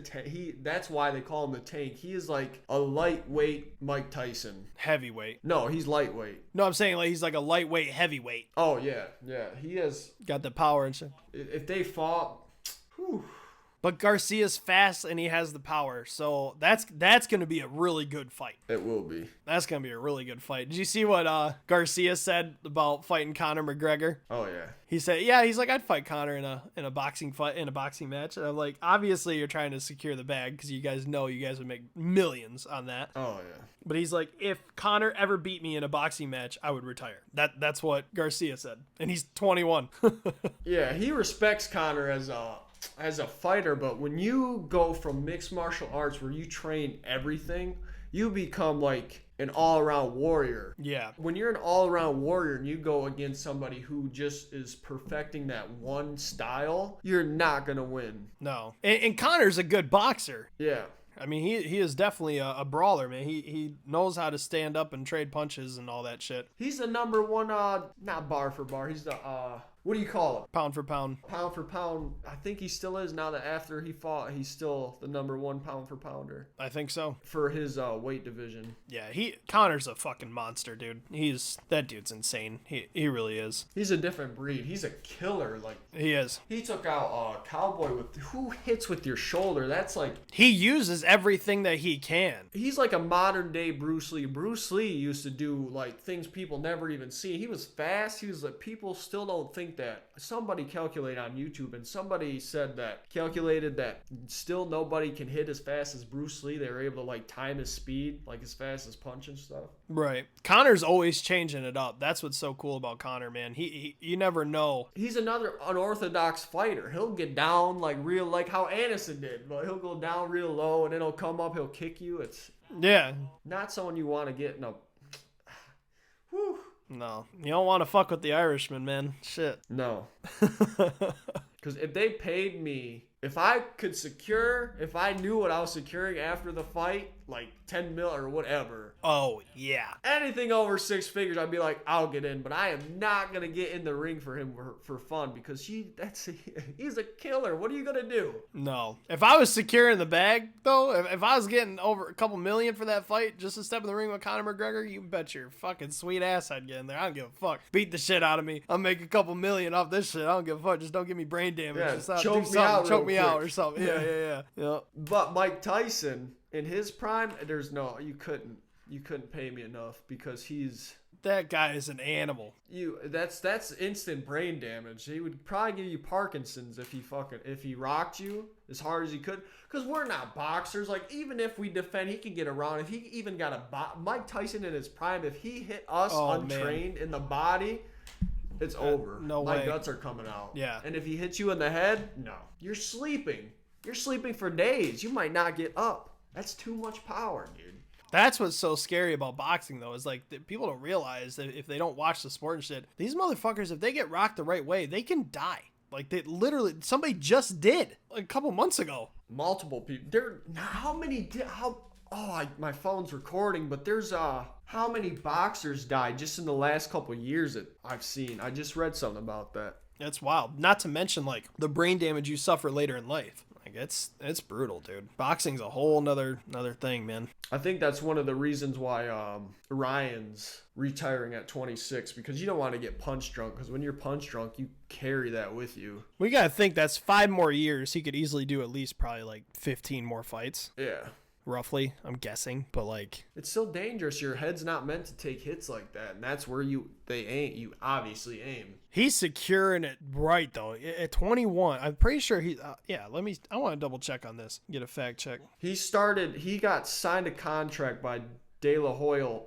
that's why they call him the Tank. He is like a lightweight Mike Tyson. Heavyweight. No, he's lightweight. No, I'm saying like he's like a lightweight heavyweight. Oh, yeah. Yeah. He has. Got the power and shit. If they fought. Whew. But Garcia's fast and he has the power. So that's going to be a really good fight. It will be. That's going to be a really good fight. Did you see what Garcia said about fighting Conor McGregor? Oh, yeah. He said, yeah, he's like, I'd fight Conor in a boxing fight, in a boxing match. And I'm like, obviously you're trying to secure the bag because you guys know you guys would make millions on that. Oh, yeah. But he's like, if Conor ever beat me in a boxing match, I would retire. That's what Garcia said. And he's 21. Yeah, he respects Conor as a fighter, but when you go from mixed martial arts where you train everything, you become like an all-around warrior. Yeah. When you're an all-around warrior and you go against somebody who just is perfecting that one style, you're not going to win. No. And Conor's a good boxer. Yeah. I mean, he is definitely a brawler, man. He knows how to stand up and trade punches and all that shit. He's the number one, not bar for bar. He's the, what do you call it? Pound for pound. Pound for pound. I think he still is now that after he fought, he's still the number one pound for pounder. I think so. For his weight division. Yeah, Conor's a fucking monster, dude. That dude's insane. He really is. He's a different breed. He's a killer. Like he is. He took out Cowboy with who hits with your shoulder. That's like he uses everything that he can. He's like a modern day Bruce Lee. Bruce Lee used to do like things people never even see. He was fast. He was like people still don't think that. Somebody calculated on YouTube and somebody calculated that still nobody can hit as fast as Bruce Lee. They were able to like time his speed like as fast as punch and stuff. Right. Conor's always changing it up. That's what's so cool about Conor, man. He you never know. He's another unorthodox fighter. He'll get down like how Anderson did, but he'll go down real low and then he'll come up, he'll kick you. It's not someone you want to get in a whew. No, you don't want to fuck with the Irishman, man. Shit. No. Because if they paid me, if I knew what I was securing after the fight, like 10 mil or whatever. Oh, yeah. Anything over 6 figures, I'd be like, I'll get in. But I am not going to get in the ring for him for fun because he's a killer. What are you going to do? No. If I was securing the bag, though, if I was getting over a couple million for that fight, just to step in the ring with Conor McGregor, you bet your fucking sweet ass I'd get in there. I don't give a fuck. Beat the shit out of me. I'll make a couple million off this shit. I don't give a fuck. Just don't give me brain damage. Yeah, just choke me out or something. Yeah. But Mike Tyson, in his prime, you couldn't pay me enough because he's That guy is an animal. That's instant brain damage. He would probably give you Parkinson's if he rocked you as hard as he could. Because we're not boxers. Like, even if we defend, he can get around. If he even got Mike Tyson in his prime, if he hit us untrained in the body, it's over. No My way. guts are coming out. Yeah. And if he hits you in the head, no. You're sleeping. You're sleeping for days. You might not get up. That's too much power, dude. That's what's so scary about boxing, though, is like people don't realize that if they don't watch the sport and shit, these motherfuckers, if they get rocked the right way, they can die. Like, they literally, somebody just did like a couple months ago. Multiple people. My phone's recording, but there's how many boxers died just in the last couple years that I've seen. I just read something about that. That's wild. Not to mention, like, the brain damage you suffer later in life. Like, it's brutal, dude. Boxing's a whole nother thing, man. I think that's one of the reasons why Ryan's retiring at 26, because you don't want to get punch drunk, because when you're punch drunk, you carry that with you. We got to think that's 5 more years. He could easily do at least probably like 15 more fights. Yeah. Roughly, I'm guessing, but like, it's still dangerous. Your head's not meant to take hits like that, and that's where you obviously aim. He's securing it right though. At 21, I'm pretty sure he. I want to double check on this. Get a fact check. He got signed a contract by De La Hoya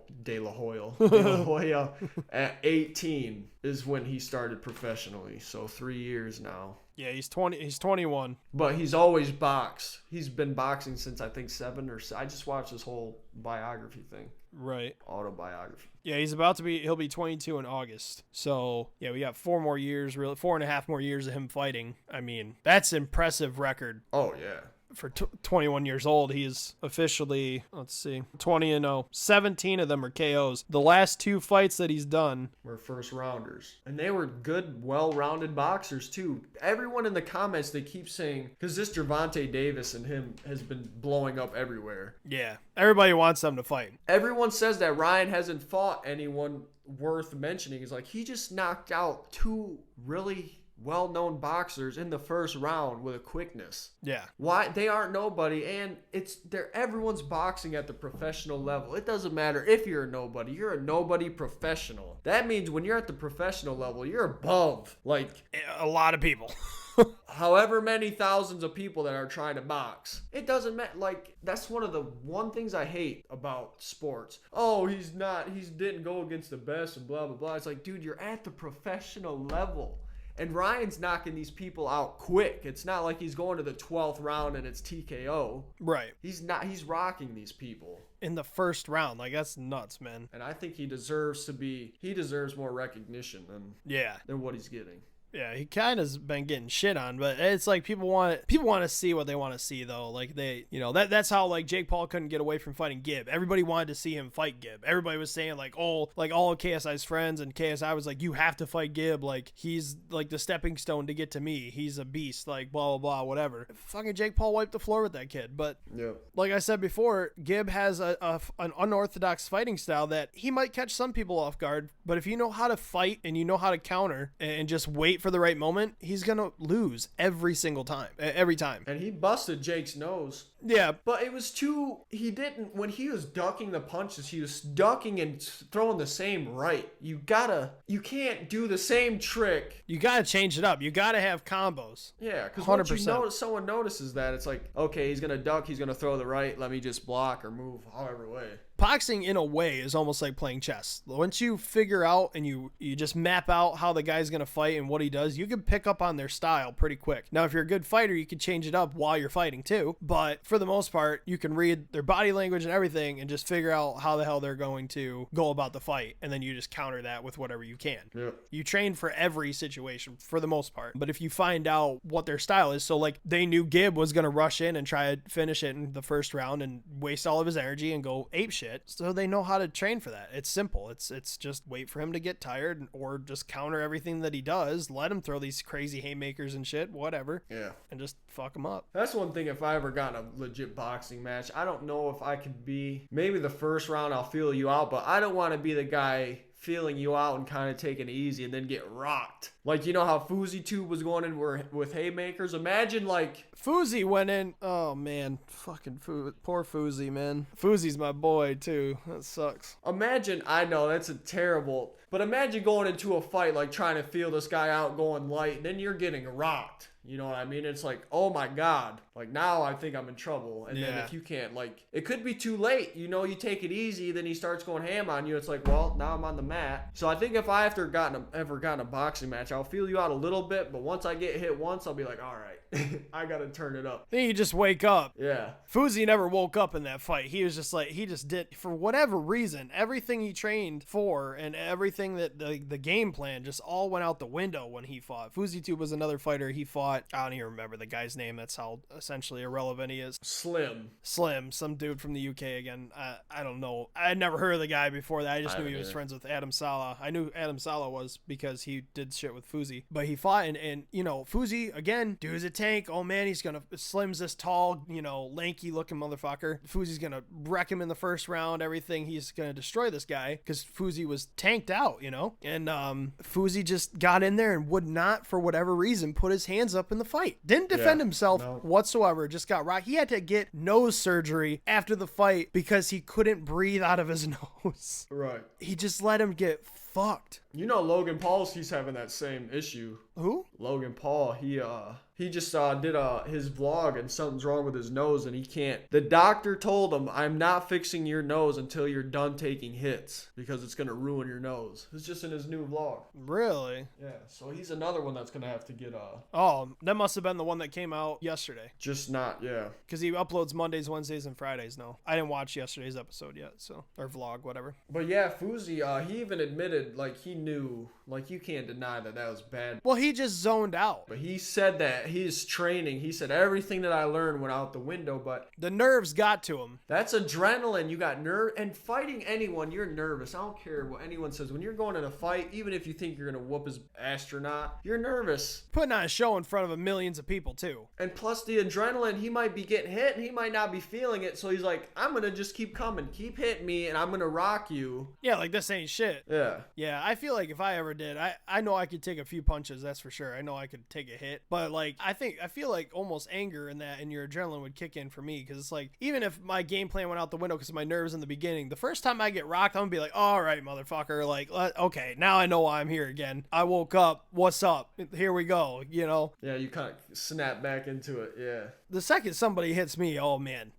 at 18 is when he started professionally. So 3 years now. Yeah, he's 20. He's 21. But he's always boxed. He's been boxing since I think 7 or so. I just watched this whole biography thing. Right. Autobiography. Yeah, he'll be 22 in August. So, yeah, we got 4 more years, really 4.5 more years of him fighting. I mean, that's an impressive record. Oh, yeah. For 21 years old, he is officially, 20-0. 17 of them are KOs. The last 2 fights that he's done were first rounders. And they were good, well-rounded boxers, too. Everyone in the comments, they keep saying, because this Gervonta Davis and him has been blowing up everywhere. Yeah. Everybody wants them to fight. Everyone says that Ryan hasn't fought anyone worth mentioning. It's like, he just knocked out 2 really well-known boxers in the first round with a quickness. Yeah. Why? They aren't nobody, and everyone's boxing at the professional level. It doesn't matter if you're a nobody. You're a nobody professional. That means when you're at the professional level, you're above, like, a lot of people. however many thousands of people that are trying to box. It doesn't matter. Like, that's one of the things I hate about sports. Oh, he didn't go against the best and blah, blah, blah. It's like, dude, you're at the professional level. And Ryan's knocking these people out quick. It's not like he's going to the 12th round and it's TKO. Right. He's rocking these people. In the first round. Like, that's nuts, man. And I think he deserves more recognition than what he's getting. Yeah, he kind of's been getting shit on, but it's like people want to see what they want to see though. Like that's how like Jake Paul couldn't get away from fighting Gib. Everybody wanted to see him fight Gib. Everybody was saying like all of KSI's friends, and KSI was like, you have to fight Gib. Like, he's like the stepping stone to get to me. He's a beast. Like, blah blah blah, whatever. Fucking Jake Paul wiped the floor with that kid. But like I said before, Gib has an unorthodox fighting style that he might catch some people off guard. But if you know how to fight and you know how to counter and just wait for the right moment, he's gonna lose every single time. Every time. And he busted Jake's nose. Yeah. But when he was ducking the punches, he was ducking and throwing the same right. You can't do the same trick. You gotta change it up. You gotta have combos. Yeah, because once someone notices that, it's like, okay, he's gonna duck, he's gonna throw the right, let me just block or move however way. Boxing, in a way, is almost like playing chess. Once you figure out and you just map out how the guy's going to fight and what he does, you can pick up on their style pretty quick. Now, if you're a good fighter, you can change it up while you're fighting too. But for the most part, you can read their body language and everything and just figure out how the hell they're going to go about the fight. And then you just counter that with whatever you can. Yeah. You train for every situation for the most part. But if you find out what their style is, so like they knew Gib was going to rush in and try to finish it in the first round and waste all of his energy and go ape shit. So they know how to train for that. It's simple. It's just wait for him to get tired or just counter everything that he does. Let him throw these crazy haymakers and shit, whatever. Yeah. And just fuck him up. That's one thing. If I ever got in a legit boxing match, I don't know if I could be, maybe the first round I'll feel you out, but I don't want to be the guy feeling you out and kind of taking it easy and then get rocked. Like, you know how Fousey Tube was going in with haymakers? Imagine, like... Fousey went in... Oh, man. Fucking poor Fousey, man. Fousey's my boy, too. That sucks. Imagine... I know, that's a terrible... But imagine going into a fight, like, trying to feel this guy out going light, and then you're getting rocked. You know what I mean? It's like, oh my God. Like, now I think I'm in trouble. And then if you can't, like, it could be too late. You know, you take it easy, then he starts going ham on you. It's like, well, now I'm on the mat. So I think if I ever gotten a boxing match, I'll feel you out a little bit. But once I get hit once, I'll be like, all right, I got to turn it up. Then you just wake up. Yeah. Fousey never woke up in that fight. He was just like, he just did, for whatever reason, everything he trained for and everything that the game plan just all went out the window when he fought. Fousey Tube was another fighter he fought. I don't even remember the guy's name. That's how essentially irrelevant he is. Slim, some dude from the UK again. I don't know. I had never heard of the guy before that. I just knew he was friends with Adam Saleh. I knew Adam Saleh was because he did shit with Fousey. But he fought and you know, Fousey, again, dude's a tank. Oh man, Slim's this tall, you know, lanky looking motherfucker. Fousey's gonna wreck him in the first round, everything. He's gonna destroy this guy because Fousey was tanked out, you know? And Fousey just got in there and would not, for whatever reason, put his hands up in the fight. Didn't defend himself whatsoever. Just got rocked. He had to get nose surgery after the fight because he couldn't breathe out of his nose. Right. He just let him get fucked. You know, Logan Paul, he's having that same issue. Who? Logan Paul. He just did his vlog and something's wrong with his nose and he can't. The doctor told him, I'm not fixing your nose until you're done taking hits because it's going to ruin your nose. It's just in his new vlog. Really? Yeah. So he's another one that's going to have to get Oh, that must have been the one that came out yesterday. Just not, yeah. Because he uploads Mondays, Wednesdays, and Fridays now. I didn't watch yesterday's episode yet, so, or vlog, whatever. But yeah, Fousey, he even admitted, like, he knew, like, you can't deny that was bad. Well, he just zoned out. But he said that his training, he said everything that I learned went out the window, but the nerves got to him. That's adrenaline. You got nerve, and fighting anyone, you're nervous. I don't care what anyone says. When you're going in a fight, even if you think you're going to whoop his astronaut, you're nervous. Putting on a show in front of millions of people, too. And plus the adrenaline, he might be getting hit, and he might not be feeling it, so he's like, I'm going to just keep coming. Keep hitting me, and I'm going to rock you. Yeah, like this ain't shit. Yeah. Yeah, I feel like if I ever did, I know I could take a few punches, that's for sure. I know I could take a hit. But, like, I feel like almost anger in that and your adrenaline would kick in for me, because it's like, even if my game plan went out the window because of my nerves in the beginning, the first time I get rocked, I'm going to be like, all right, motherfucker. Like, okay, now I know why I'm here again. I woke up. What's up? Here we go, you know? Yeah, you kind of snap back into it, yeah. The second somebody hits me, oh man,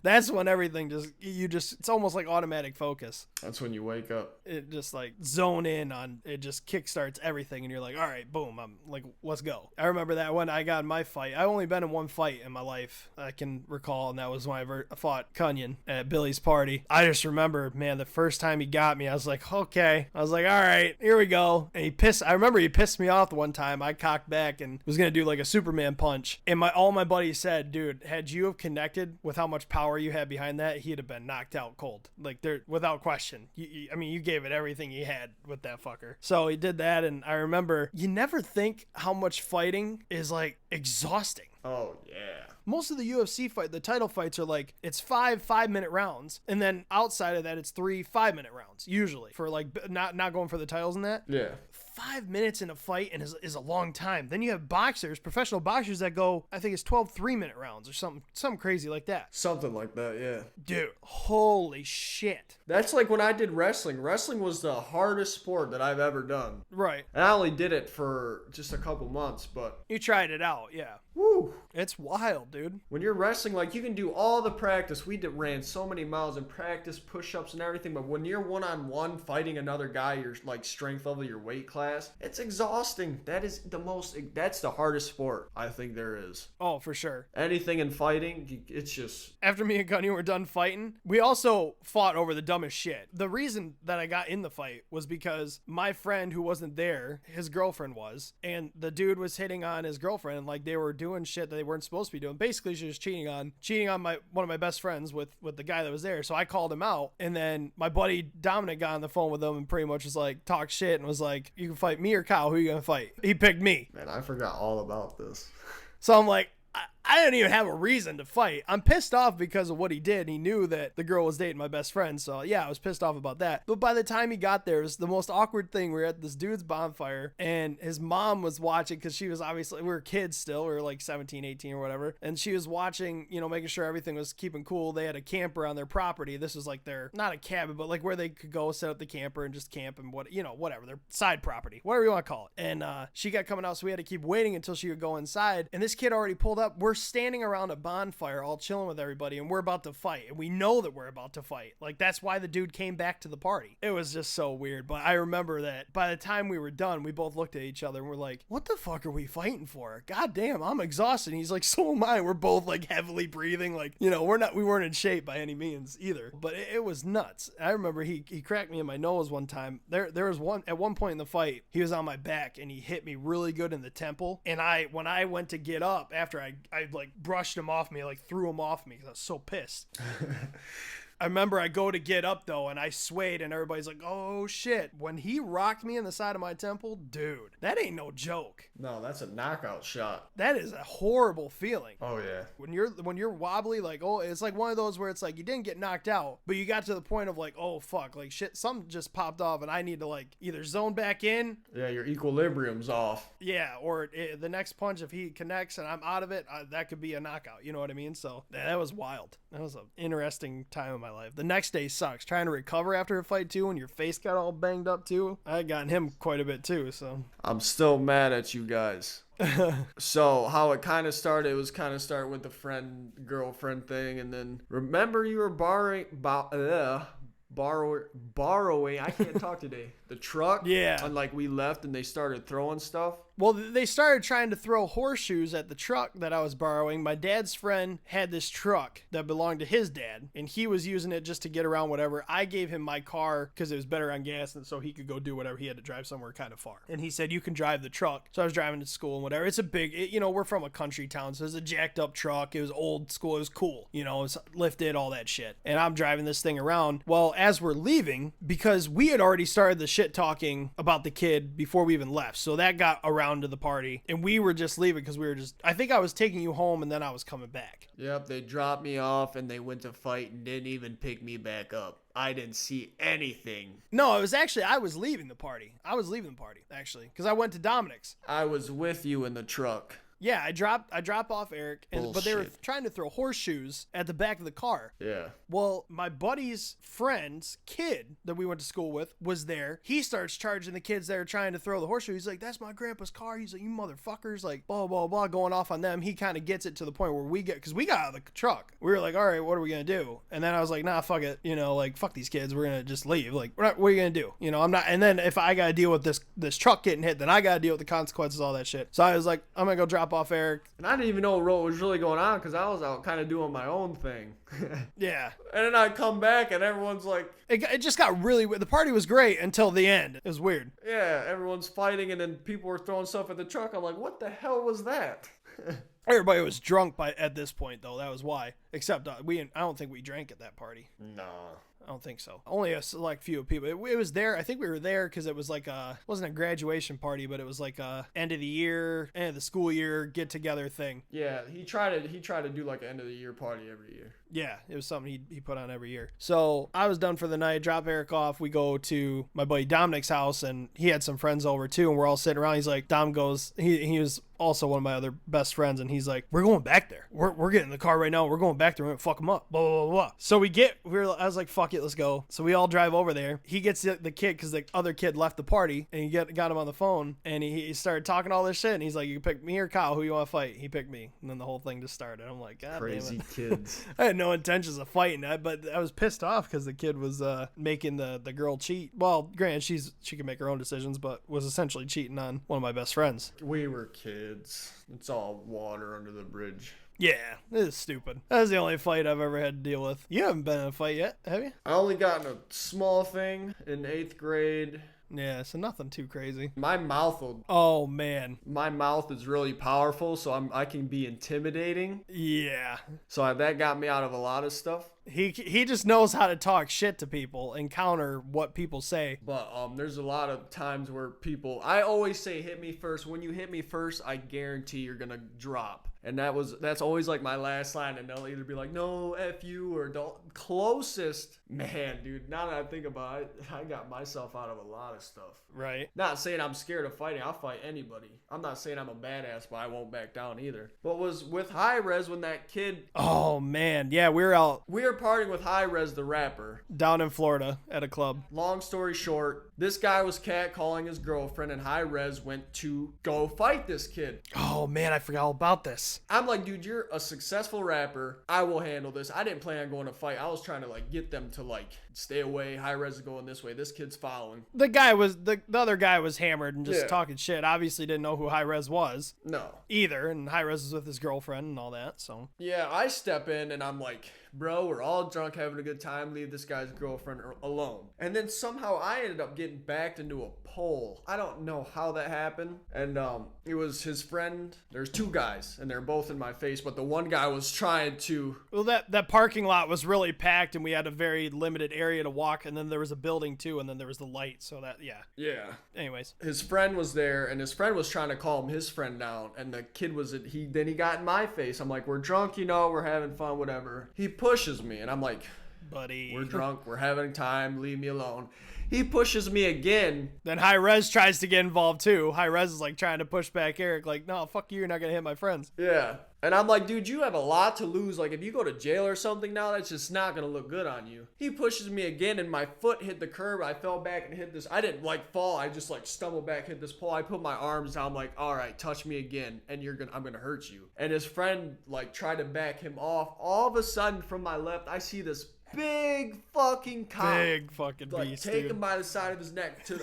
that's when everything it's almost like automatic focus. That's when you wake up. It just like zone in on, it just kickstarts everything and you're like, all right, boom, I'm like, let's go. I remember that when I got in my fight, I only been in one fight in my life I can recall, and that was when I fought Cunyon at Billy's party. I just remember, man, the first time he got me, I was like, okay. I was like, all right, here we go. And I remember he pissed me off the one time. I cocked back and was going to do like a Superman punch. And all my buddies said, dude, had you have connected with how much power you had behind that, he'd have been knocked out cold. Like, without question. You gave it everything you had with that fucker. So he did that, and I remember, you never think how much fighting is like exhausting. Oh, yeah. Most of the UFC the title fights are like, it's 5-minute rounds. And then outside of that, it's 3 5-minute rounds, usually. For like, not going for the titles and that. Yeah. 5 minutes in a fight and is a long time. Then you have professional boxers that go, I think it's 12 3-minute rounds or something crazy like that. Something like that, yeah. Dude, holy shit. That's like when I did wrestling. Wrestling was the hardest sport that I've ever done. Right. And I only did it for just a couple months, but... You tried it out, yeah. Woo! It's wild, dude. When you're wrestling, like, you can do all the practice. We ran so many miles and practice push-ups and everything, but when you're one-on-one fighting another guy, your like strength level, your weight class, it's exhausting. That's the hardest sport I think there is. Oh, for sure. Anything in fighting, it's just... After me and Gunny were done fighting, we also fought over the dumbest shit. The reason that I got in the fight was because my friend who wasn't there, his girlfriend was, and the dude was hitting on his girlfriend, and like they were doing shit that they weren't supposed to be doing. Basically, she was cheating on one of my best friends with the guy that was there. So I called him out, and then my buddy Dominic got on the phone with him and pretty much was like, talk shit, and was like, you can fight me or Kyle, who are you gonna fight? He picked me. Man, I forgot all about this. So I'm like, I didn't even have a reason to fight. I'm pissed off because of what he did. He knew that the girl was dating my best friend. So yeah, I was pissed off about that. But by the time he got there, it was the most awkward thing. We were at this dude's bonfire and his mom was watching because she was obviously, we were kids still. We were like 17, 18 or whatever. And she was watching, you know, making sure everything was keeping cool. They had a camper on their property. This was like their, not a cabin, but like where they could go set up the camper and just camp and what, you know, whatever, their side property, whatever you want to call it. And she got coming out. So we had to keep waiting until she would go inside. And this kid already pulled up. We're standing around a bonfire all chilling with everybody and we're about to fight, and we know that we're about to fight. Like, that's why the dude came back to the party. It was just so weird. But I remember that by the time we were done, we both looked at each other and we're like, what the fuck are we fighting for? God damn, I'm exhausted. And he's like, so am I. We're both like heavily breathing, like, you know, we weren't in shape by any means either, but it was nuts. I remember he cracked me in my nose one time. There was at one point in the fight, he was on my back and he hit me really good in the temple, and when I went to get up after I like brushed him off me, like threw him off me because I was so pissed. I remember I go to get up though and I swayed and everybody's like, oh shit. When he rocked me in the side of my temple, dude, that ain't no joke. No, that's a knockout shot. That is a horrible feeling. Oh yeah. When you're wobbly, like, oh, it's like one of those where it's like you didn't get knocked out, but you got to the point of like, oh fuck, like shit, something just popped off and I need to like either zone back in. Yeah, your equilibrium's off. Yeah, or the next punch, if he connects and I'm out of it, that could be a knockout. You know what I mean? So that was wild. That was an interesting time in my life. The next day sucks. Trying to recover after a fight too, and your face got all banged up too. I had gotten him quite a bit too, so. I'm still mad at you guys. So how it kind of started, it was kind of start with the girlfriend thing, and then remember you were borrowing, I can't talk today, the truck. Yeah. And like we left and they started throwing stuff. Well, they started trying to throw horseshoes at the truck that I was borrowing. My dad's friend had this truck that belonged to his dad, and he was using it just to get around whatever. I gave him my car because it was better on gas, and so he could go do whatever. He had to drive somewhere kind of far. And he said, you can drive the truck. So I was driving to school and whatever. It's a big, you know, we're from a country town, so it's a jacked up truck. It was old school. It was cool. You know, it was lifted, all that shit. And I'm driving this thing around. Well, as we're leaving, because we had already started the shit talking about the kid before we even left. So that got around to the party, and we were just leaving because I think I was taking you home and then I was coming back. Yep, they dropped me off and they went to fight and didn't even pick me back up. I didn't see anything. No, it was actually, I was leaving the party, actually, because I went to Dominic's. I was with you in the truck. Yeah, I drop off Eric, but they were trying to throw horseshoes at the back of the car. Yeah. Well, my buddy's friend's kid that we went to school with was there. He starts charging the kids that are trying to throw the horseshoe. He's like, that's my grandpa's car. He's like, you motherfuckers, like, blah, blah, blah, going off on them. He kind of gets it to the point where because we got out of the truck. We were like, all right, what are we going to do? And then I was like, nah, fuck it. You know, like, fuck these kids. We're going to just leave. Like, what are you going to do? You know, I'm not. And then if I got to deal with this truck getting hit, then I got to deal with the consequences, all that shit. So I was like, I'm going to go drop off Eric. And I didn't even know what was really going on because I was out kind of doing my own thing. Yeah. And then I come back and everyone's like... It just got really weird. The party was great until the end. It was weird. Yeah, everyone's fighting and then people were throwing stuff at the truck. I'm like, what the hell was that? Everybody was drunk at this point, though. That was why. Except I don't think we drank at that party. No. I don't think so. Only a select few people. It was there. I think we were there because it was like wasn't a graduation party, but it was like a end of the school year get together thing. Yeah, he tried to do like an end of the year party every year. Yeah, it was something he put on every year. So I was done for the night, drop Eric off. We go to my buddy Dominic's house, and he had some friends over too, and we're all sitting around. He's like, Dom goes, he was also one of my other best friends, and he's like, we're going back there. We're getting in the car right now. We're going back there. We're going to fuck them up. Blah, blah, blah, blah. So I was like, fuck it, let's go. So we all drive over there. He gets the kid because the other kid left the party, and he got him on the phone, and he started talking all this shit, and he's like, you pick me or Kyle, who you want to fight? He picked me, and then the whole thing just started. I'm like, God crazy damn it. Kids. I had no intentions of fighting, but I was pissed off because the kid was making the girl cheat. Well, granted, she can make her own decisions, but was essentially cheating on one of my best friends. We were kids. It's all water under the bridge. Yeah, this is stupid. That was the only fight I've ever had to deal with. You haven't been in a fight yet, have you? I only got in a small thing in 8th grade. Yeah, so nothing too crazy. My mouth is really powerful, so I can be intimidating. Yeah. So that got me out of a lot of stuff. He just knows how to talk shit to people and counter what people say. But there's a lot of times where I always say hit me first. When you hit me first, I guarantee you're gonna drop. And that's always like my last line, and they'll either be like, no, F you, or don't. Closest, man, dude, now that I think about it, I got myself out of a lot of stuff. Right. Not saying I'm scared of fighting. I'll fight anybody. I'm not saying I'm a badass, but I won't back down either. But was with High Res when that kid... Oh, man. Yeah, we were partying with High Res, the rapper. Down in Florida at a club. Long story short, this guy was catcalling his girlfriend, and High Res went to go fight this kid. Oh, man, I forgot all about this. I'm like, dude, you're a successful rapper. I will handle this. I didn't plan on going to fight. I was trying to, like, get them to, like, stay away. High Res is going this way. This kid's following. The other guy was hammered and just talking shit. Obviously didn't know who High Res was. No. Either. And High Res was with his girlfriend and all that, so. Yeah, I step in and I'm like, bro, we're all drunk having a good time. Leave this guy's girlfriend alone. And then somehow I ended up getting backed into a pole. I don't know how that happened. And it was his friend. There's two guys and they're both in my face, but the one guy was trying to... Well, that parking lot was really packed and we had a very limited area to walk, and then there was a building too, and then there was the light, so that, yeah. Yeah. Anyways. His friend was there, and his friend was trying to calm his friend down, and the kid then he got in my face. I'm like, we're drunk, we're having fun, whatever. He pushes me, and I'm like, buddy, we're drunk, we're having time, leave me alone. He pushes me again. Then High Res tries to get involved too. High Res is like trying to push back Eric, like, no, fuck you, you're not gonna hit my friends. Yeah. And I'm like, dude, you have a lot to lose. Like, if you go to jail or something now, that's just not going to look good on you. He pushes me again, and my foot hit the curb. I fell back and hit this. I didn't, like, fall. I just, like, stumbled back, hit this pole. I put my arms down. I'm like, all right, touch me again, and I'm going to hurt you. And his friend, like, tried to back him off. All of a sudden, from my left, I see this big fucking cop. Big fucking like, beast, take dude. him by the side of his neck to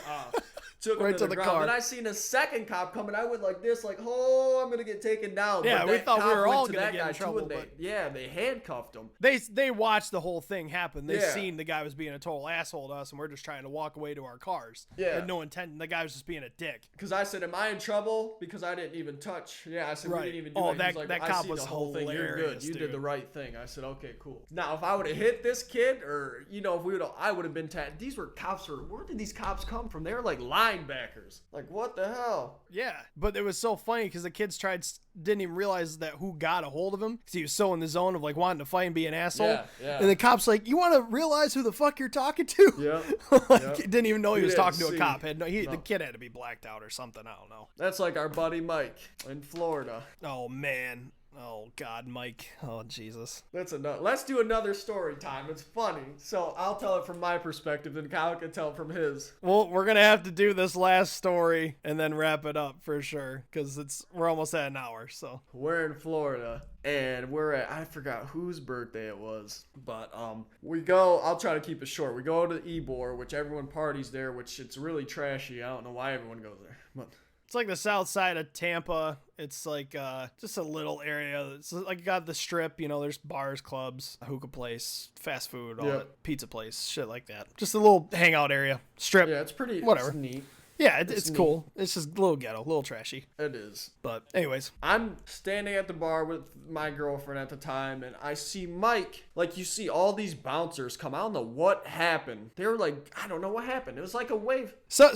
took him right to the ground. car. Then I seen a second cop coming. I went like this, like, oh, I'm gonna get taken down. Yeah, but we that thought we cop were went all to gonna that get guy in too, trouble, and but they handcuffed him. they watched the whole thing happen. They Yeah. seen the guy was being a total asshole to us, and we're just trying to walk away to our cars. Yeah. Had no intent. The guy was just being a dick. Because I said, am I in trouble? Because I didn't even touch. Yeah, I said, Right. we didn't even do Oh, He was like, that I cop see was the whole thing. You're good. hilarious, You dude. did the right thing. I said, okay, cool. Now, if I would have hit this kid, or, I would have been tagged. These were cops. Where did these cops come from? They were like linebackers. Like, what the hell? Yeah, but it was so funny because the kids didn't even realize that who got a hold of him because he was so in the zone of like wanting to fight and be an asshole. Yeah. And the cop's like, you want to realize who the fuck you're talking to? Yeah. Like, didn't even know he was didn't talking to see. a cop. The No. kid had to be blacked out or something. I don't know. That's like our buddy Mike in Florida. Oh man. Oh God, Mike. Oh Jesus. Let's do another story time. It's funny. So I'll tell it from my perspective, and Kyle can tell it from his. Well, we're gonna have to do this last story and then wrap it up for sure because we're almost at an hour. So We're in Florida, and I forgot whose birthday it was, but we go. I'll try to keep it short. We go to Ybor, which everyone parties there, which it's really trashy. I don't know why everyone goes there, but. it's like the south side of Tampa. It's like just a little area. It's like you got the strip, there's bars, clubs, a hookah place, fast food, all that, pizza place, shit like that. Just a little hangout area. Strip. Yeah, it's pretty whatever. It's neat. Yeah, it's cool. It's just a little ghetto, a little trashy. It is. But anyways. I'm standing at the bar with my girlfriend at the time, and I see Mike. Like, you see all these bouncers come. I don't know what happened. They were like, I don't know what happened. It was like a wave. So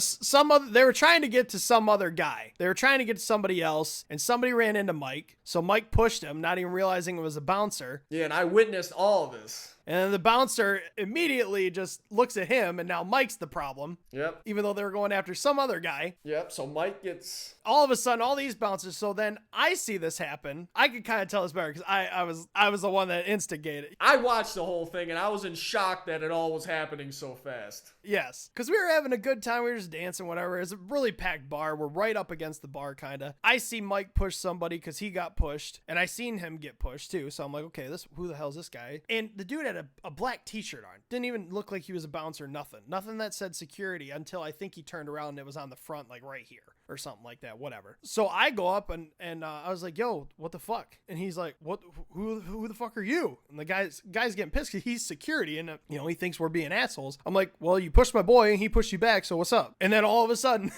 they were trying to get to some other guy. They were trying to get to somebody else, and somebody ran into Mike. So Mike pushed him, not even realizing it was a bouncer. Yeah, and I witnessed all of this. And then the bouncer immediately just looks at him, and now Mike's the problem. Yep. Even though they were going after some other guy. Yep, so Mike gets... All of a sudden, all these bouncers. So then I see this happen. I could kind of tell this better because I was the one that instigated. I watched the whole thing, and I was in shock that it all was happening so fast. Yes, because we were having a good time. We were just dancing, whatever. It's a really packed bar. We're right up against the bar, kind of. I see Mike push somebody because he got pushed, and I seen him get pushed too. So I'm like, okay, who the hell's this guy? And the dude had a black t-shirt on. Didn't even look like he was a bouncer, nothing that said security until I think he turned around and it was on the front, like right here. or something like that, whatever. So I go up and I was like, yo, what the fuck? And he's like, what, who the fuck are you? And the guy's getting pissed because he's security and, he thinks we're being assholes. I'm like, well, you pushed my boy and he pushed you back, so what's up? And then all of a sudden,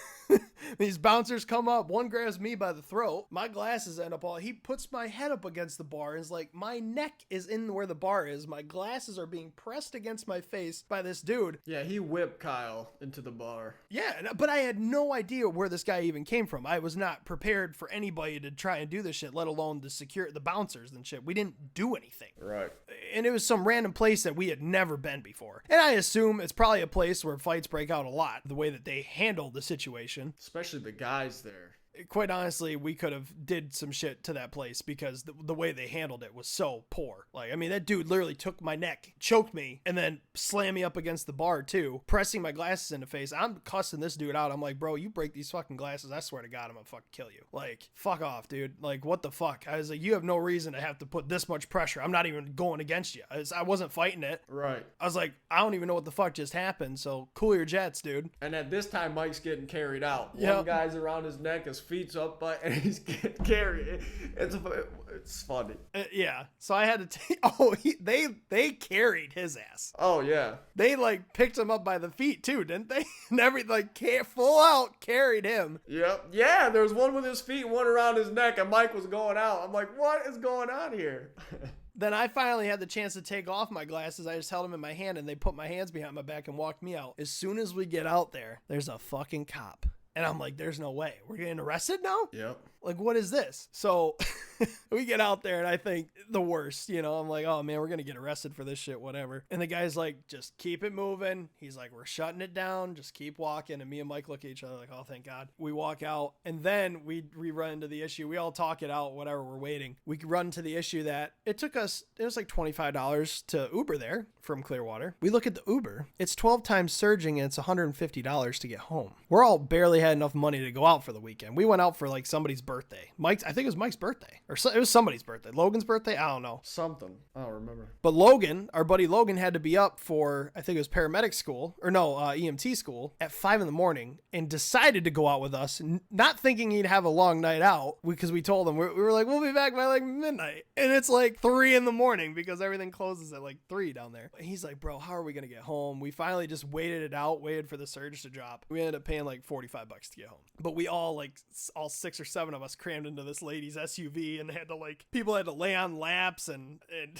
these bouncers come up. One grabs me by the throat. My glasses end up he puts my head up against the bar and is like, my neck is in where the bar is. My glasses are being pressed against my face by this dude. Yeah, he whipped Kyle into the bar. Yeah, but I had no idea where this guy even came from. I was not prepared for anybody to try and do this shit, let alone the bouncers and shit. We didn't do anything. Right. And it was some random place that we had never been before. And I assume it's probably a place where fights break out a lot, the way that they handled the situation. Especially the guys there. Quite honestly, we could have did some shit to that place because the way they handled it was so poor. Like, I mean, that dude literally took my neck, choked me, and then slammed me up against the bar too, pressing my glasses in the face. I'm cussing this dude out. I'm like, bro, you break these fucking glasses, I swear to God, I'm gonna fucking kill you. Like, fuck off, dude. Like, what the fuck? I was like, you have no reason to have to put this much pressure. I'm not even going against you. I wasn't fighting it. Right. I was like, I don't even know what the fuck just happened, so cool your jets, dude. And at this time, Mike's getting carried out. Yep. One guy's around his neck, his feet's up, and he's getting carried. It's funny. Yeah. So I had to they carried his ass. Oh, yeah. They like picked him up by the feet too, didn't they? And full out carried him. Yep. Yeah, there was one with his feet, one around his neck, and Mike was going out. I'm like, what is going on here? Then I finally had the chance to take off my glasses. I just held them in my hand and they put my hands behind my back and walked me out. As soon as we get out there, there's a fucking cop. And I'm like, there's no way. We're getting arrested now? Yep. Like, what is this? So we get out there and I think the worst, I'm like, oh man, we're going to get arrested for this shit, whatever. And the guy's like, just keep it moving. He's like, we're shutting it down. Just keep walking. And me and Mike look at each other like, oh, thank God. We walk out and then we run into the issue. We all talk it out, whatever, we're waiting. We run to the issue that it was like $25 to Uber there from Clearwater. We look at the Uber. It's 12 times surging and it's $150 to get home. We're all barely had enough money to go out for the weekend. We went out for like somebody's birthday. I think it was Mike's birthday or it was somebody's birthday. Logan's birthday. I don't know. Something. I don't remember. But Logan, our buddy Logan, had to be up for, I think it was paramedic school or no, EMT school at 5 a.m. and decided to go out with us, not thinking he'd have a long night out because we told him we were like, we'll be back by like midnight. And it's like 3 a.m. because everything closes at like 3 down there. And he's like, bro, how are we going to get home? We finally just waited it out, waited for the surge to drop. We ended up paying like $45 to get home. But we all 6 or 7 of us crammed into this lady's SUV and people had to lay on laps and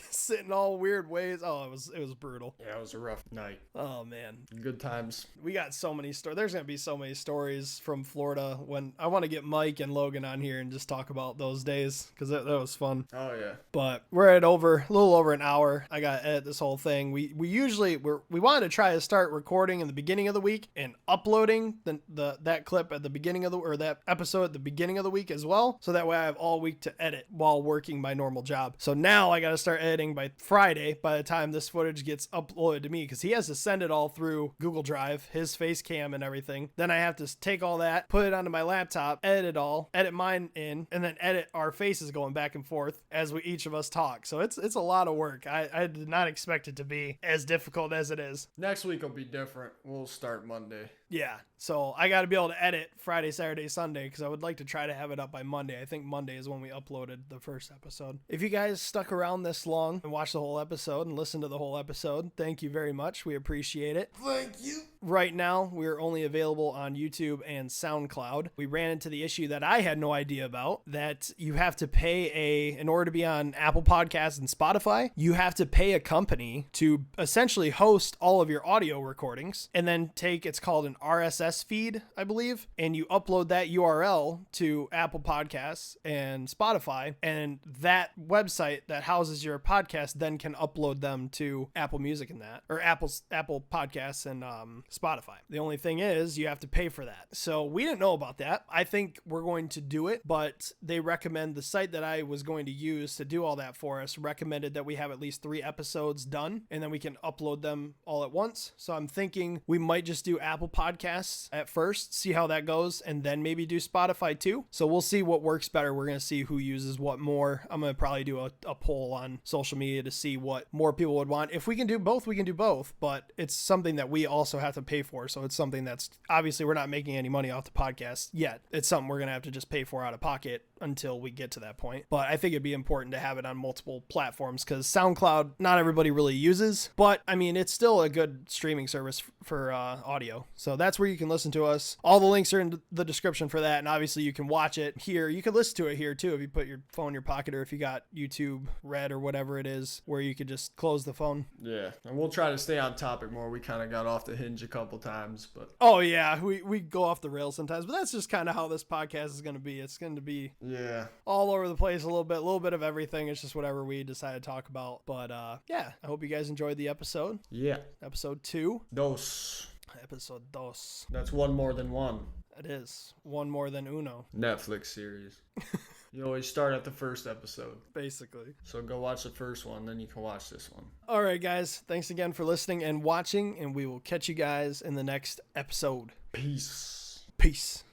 sit in all weird ways. Oh, it was brutal. Yeah, it was a rough night. Oh man. Good times. We got so many stories. There's going to be so many stories from Florida when I want to get Mike and Logan on here and just talk about those days because that was fun. Oh yeah. But we're at a little over an hour. I got to edit this whole thing. We wanted to try to start recording in the beginning of the week and uploading that clip at the beginning of that episode at the beginning of the week as well. So that way I have all week to edit while working my normal job. So now I got to start editing by Friday by the time this footage gets uploaded to me because he has to send it all through Google Drive, his face cam and everything. Then I have to take all that, put it onto my laptop, edit it all, edit mine in, and then edit our faces going back and forth as each of us talk. So it's a lot of work. I did not expect it to be as difficult as it is. Next week will be different. We'll start Monday. Yeah, so I got to be able to edit Friday, Saturday, Sunday because I would like to try to have it up by Monday. I think Monday is when we uploaded the first episode. If you guys stuck around this long and watched the whole episode and listened to the whole episode, thank you very much. We appreciate it. Thank you. Right now, we're only available on YouTube and SoundCloud. We ran into the issue that I had no idea about, that you have to pay in order to be on Apple Podcasts and Spotify, you have to pay a company to essentially host all of your audio recordings and then it's called an RSS feed, I believe, and you upload that URL to Apple Podcasts and Spotify, and that website that houses your podcast then can upload them to Apple Music and that, or Apple Podcasts and Spotify. The only thing is you have to pay for that. So we didn't know about that. I think we're going to do it, but they recommend the site that I was going to use to do all that for us recommended that we have at least 3 episodes done and then we can upload them all at once. So I'm thinking we might just do Apple Podcasts at first, see how that goes, and then maybe do Spotify too. So we'll see what works better. We're going to see who uses what more. I'm going to probably do a poll on social media to see what more people would want. If we can do both, we can do both, but it's something that we also have to to pay for. So it's something that's obviously we're not making any money off the podcast yet. It's something we're going to have to just pay for out of pocket until we get to that point. But I think it'd be important to have it on multiple platforms because SoundCloud, not everybody really uses, but I mean, it's still a good streaming service for audio. So that's where you can listen to us. All the links are in the description for that. And obviously you can watch it here. You can listen to it here too if you put your phone in your pocket or if you got YouTube Red or whatever it is where you could just close the phone. Yeah. And we'll try to stay on topic more. We kind of got off the hinge a couple times, but. Oh yeah. We go off the rails sometimes, but that's just kind of how this podcast is going to be. It's going to be all over the place a little bit of everything. It's just whatever we decide to talk about. But yeah, I hope you guys enjoyed the episode. Yeah. Episode 2. Dos. Episode dos. That's one more than one. It is. One more than uno. Netflix series. You always start at the first episode. Basically. So go watch the first one, then you can watch this one. All right, guys. Thanks again for listening and watching, and we will catch you guys in the next episode. Peace. Peace.